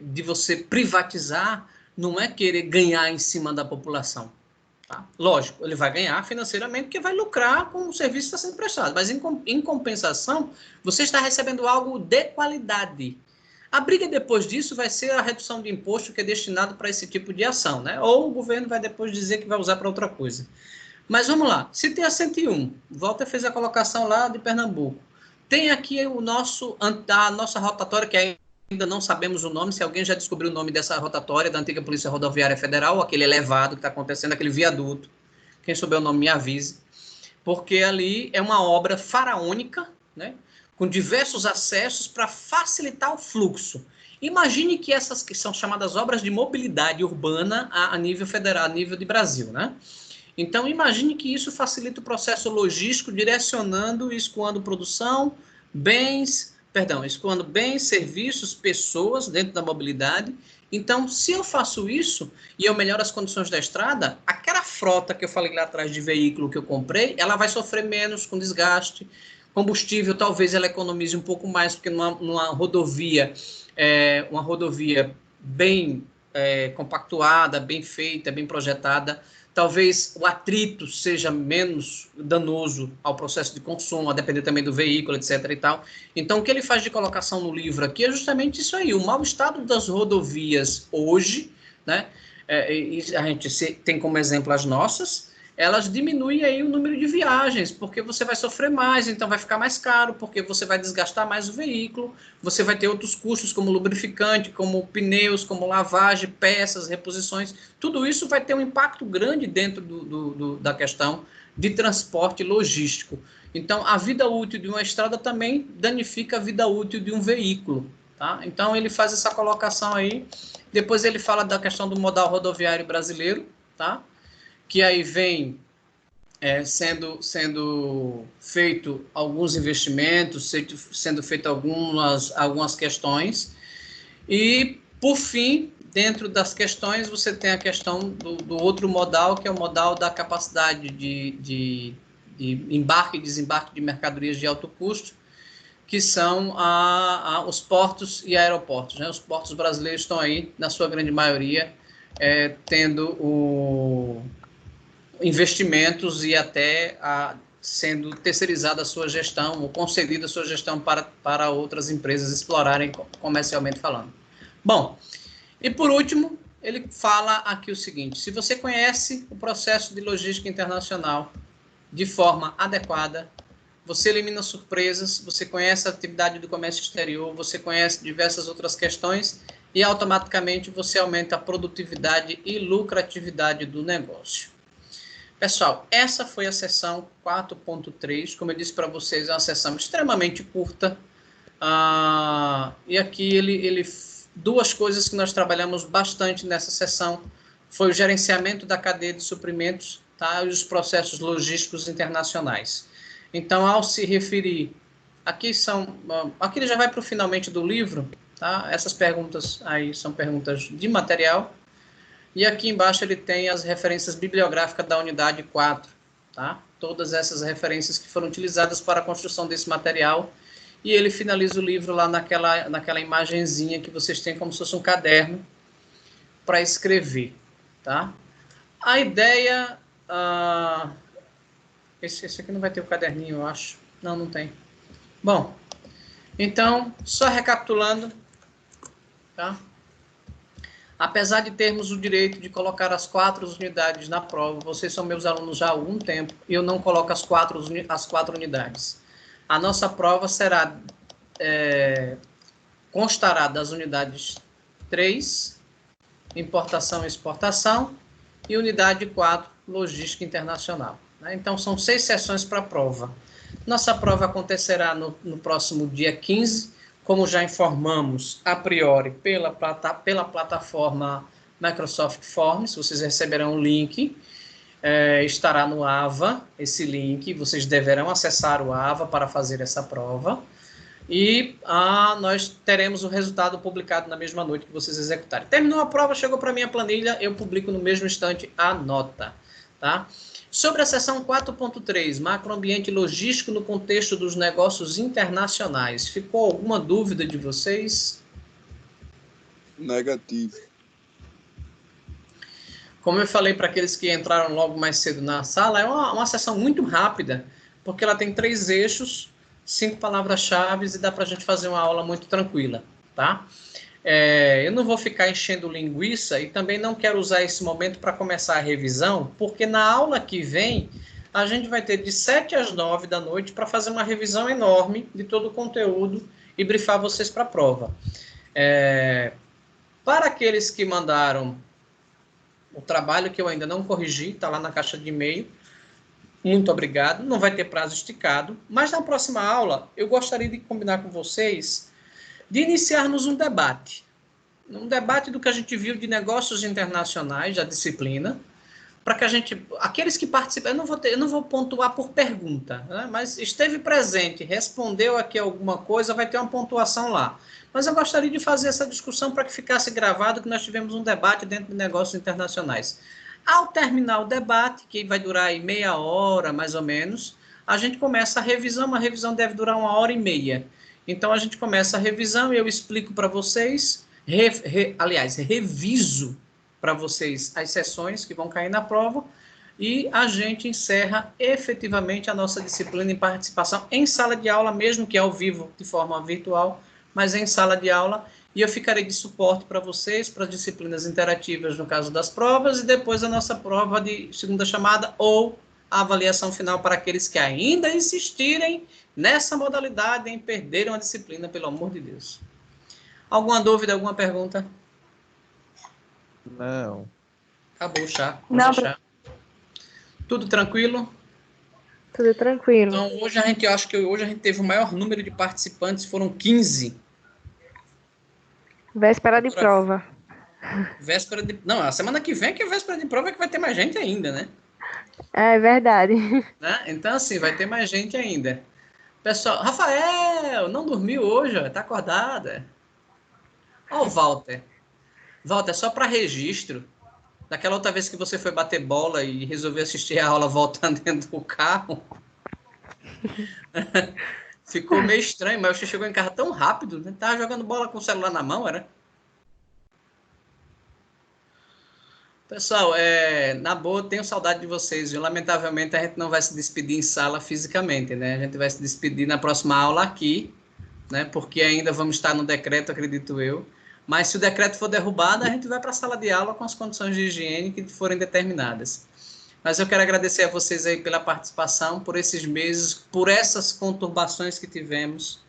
de você privatizar não é querer ganhar em cima da população. Tá? Lógico, ele vai ganhar financeiramente porque vai lucrar com o serviço que está sendo prestado, mas em compensação, você está recebendo algo de qualidade. A briga depois disso vai ser a redução de imposto que é destinado para esse tipo de ação, né? Ou o governo vai depois dizer que vai usar para outra coisa. Mas vamos lá, se tem a 101, Walter fez a colocação lá de Pernambuco, tem aqui a nossa rotatória, que ainda não sabemos o nome, se alguém já descobriu o nome dessa rotatória da antiga Polícia Rodoviária Federal, aquele elevado que está acontecendo, aquele viaduto, quem souber o nome me avise, porque ali é uma obra faraônica, né, com diversos acessos para facilitar o fluxo. Imagine que essas que são chamadas obras de mobilidade urbana a nível federal, a nível de Brasil, né? Então, imagine que isso facilita o processo logístico, direcionando e escoando produção, escoando bens, serviços, pessoas dentro da mobilidade. Então, se eu faço isso e eu melhoro as condições da estrada, aquela frota que eu falei lá atrás de veículo que eu comprei, ela vai sofrer menos com desgaste. Combustível, talvez ela economize um pouco mais, porque numa rodovia, uma rodovia bem compactuada, bem feita, bem projetada, talvez o atrito seja menos danoso ao processo de consumo, a depender também do veículo, etc. e tal. Então, o que ele faz de colocação no livro aqui é justamente isso aí, o mau estado das rodovias hoje, né? E a gente tem como exemplo as nossas, elas diminuem aí o número de viagens, porque você vai sofrer mais, então vai ficar mais caro, porque você vai desgastar mais o veículo, você vai ter outros custos como lubrificante, como pneus, como lavagem, peças, reposições, tudo isso vai ter um impacto grande dentro da questão de transporte logístico. Então, a vida útil de uma estrada também danifica a vida útil de um veículo, tá? Então, ele faz essa colocação aí, depois ele fala da questão do modal rodoviário brasileiro, tá? Que aí vem sendo feito alguns investimentos, sendo feito algumas questões. E, por fim, dentro das questões, você tem a questão do outro modal, que é o modal da capacidade de embarque e desembarque de mercadorias de alto custo, que são os portos e aeroportos, né? Os portos brasileiros estão aí, na sua grande maioria, tendo investimentos e até sendo terceirizada a sua gestão ou concedida a sua gestão para outras empresas explorarem comercialmente falando. Bom, e por último, ele fala aqui o seguinte: se você conhece o processo de logística internacional de forma adequada, você elimina surpresas, você conhece a atividade do comércio exterior, você conhece diversas outras questões e automaticamente você aumenta a produtividade e lucratividade do negócio. Pessoal, essa foi a sessão 4.3, como eu disse para vocês, é uma sessão extremamente curta, e aqui duas coisas que nós trabalhamos bastante nessa sessão, foi o gerenciamento da cadeia de suprimentos, tá, e os processos logísticos internacionais. Então, ao se referir, aqui ele já vai para o finalmente do livro, tá, essas perguntas aí são perguntas de material. E aqui embaixo ele tem as referências bibliográficas da unidade 4, tá? Todas essas referências que foram utilizadas para a construção desse material. E ele finaliza o livro lá naquela imagenzinha que vocês têm como se fosse um caderno para escrever, tá? A ideia... esse aqui não vai ter o caderninho, eu acho. Não tem. Bom, então, só recapitulando, tá? Apesar de termos o direito de colocar as 4 unidades na prova, vocês são meus alunos já há algum tempo, e eu não coloco as 4 unidades. A nossa prova constará das unidades 3, importação e exportação, e unidade 4, logística internacional. Né? Então, são 6 sessões para a prova. Nossa prova acontecerá no próximo dia 15, como já informamos a priori pela plataforma Microsoft Forms, vocês receberão o link. estará no AVA, esse link, vocês deverão acessar o AVA para fazer essa prova, e nós teremos o resultado publicado na mesma noite que vocês executarem. Terminou a prova, chegou para a minha planilha, eu publico no mesmo instante a nota, tá? Sobre a seção 4.3, macroambiente logístico no contexto dos negócios internacionais, ficou alguma dúvida de vocês? Negativo. Como eu falei para aqueles que entraram logo mais cedo na sala, é uma sessão muito rápida, porque ela tem 3 eixos, 5 palavras-chave e dá para a gente fazer uma aula muito tranquila, tá? Eu não vou ficar enchendo linguiça e também não quero usar esse momento para começar a revisão, porque na aula que vem a gente vai ter de 7 às 9 da noite para fazer uma revisão enorme de todo o conteúdo e brifar vocês para a prova. Para aqueles que mandaram o trabalho que eu ainda não corrigi, está lá na caixa de e-mail, muito obrigado, não vai ter prazo esticado, mas na próxima aula eu gostaria de combinar com vocês de iniciarmos um debate do que a gente viu de negócios internacionais, da disciplina, para que aqueles que participam, eu não vou pontuar por pergunta, né, mas esteve presente, respondeu aqui alguma coisa, vai ter uma pontuação lá. Mas eu gostaria de fazer essa discussão para que ficasse gravado que nós tivemos um debate dentro de negócios internacionais. Ao terminar o debate, que vai durar aí meia hora, mais ou menos, a gente começa a revisão, uma revisão deve durar 1h30. Então, a gente começa a revisão e eu explico para vocês, reviso para vocês as sessões que vão cair na prova e a gente encerra efetivamente a nossa disciplina em participação em sala de aula, mesmo que ao vivo, de forma virtual, mas em sala de aula, e eu ficarei de suporte para vocês, para as disciplinas interativas no caso das provas, e depois a nossa prova de segunda chamada ou a avaliação final para aqueles que ainda insistirem nessa modalidade em perderem a disciplina, pelo amor de Deus. Alguma dúvida, alguma pergunta? Não. Acabou o chá. Não, Tudo tranquilo? tudo tranquilo. Então, eu acho que hoje a gente teve o maior número de participantes, foram 15. Véspera de prova. Não, a semana que vem que é véspera de prova que vai ter mais gente ainda, né? É verdade. Né? Então, assim, vai ter mais gente ainda. Pessoal, Rafael, não dormiu hoje, ó, tá acordada. Ó o Walter. Walter, só para registro, daquela outra vez que você foi bater bola e resolveu assistir a aula voltando dentro do carro, ficou meio estranho, mas você chegou em casa tão rápido, né? Tava jogando bola com o celular na mão, era? Pessoal, na boa, tenho saudade de vocês, viu? Lamentavelmente, a gente não vai se despedir em sala fisicamente, né? A gente vai se despedir na próxima aula aqui, né? Porque ainda vamos estar no decreto, acredito eu. Mas se o decreto for derrubado, a gente vai para a sala de aula com as condições de higiene que forem determinadas. Mas eu quero agradecer a vocês aí pela participação, por esses meses, por essas conturbações que tivemos.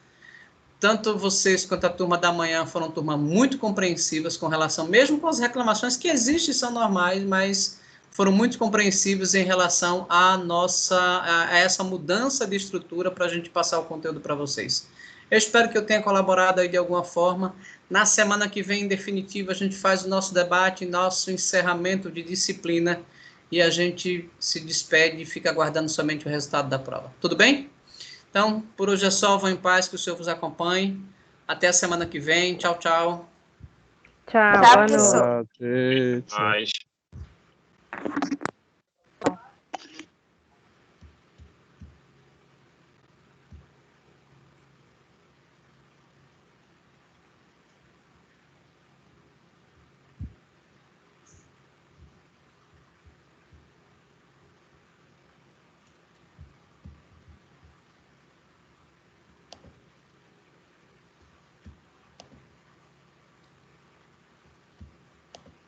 Tanto vocês quanto a turma da manhã foram turmas muito compreensivas com relação, mesmo com as reclamações que existem, são normais, mas foram muito compreensivos em relação a essa mudança de estrutura para a gente passar o conteúdo para vocês. Eu espero que eu tenha colaborado aí de alguma forma. Na semana que vem, em definitivo, a gente faz o nosso debate, nosso encerramento de disciplina e a gente se despede e fica aguardando somente o resultado da prova. Tudo bem? Então, por hoje é só. Vão em paz, que o Senhor vos acompanhe. Até a semana que vem. Tchau, tchau. Tchau, Tchau, boa pessoal. noite. Tchau. Mas...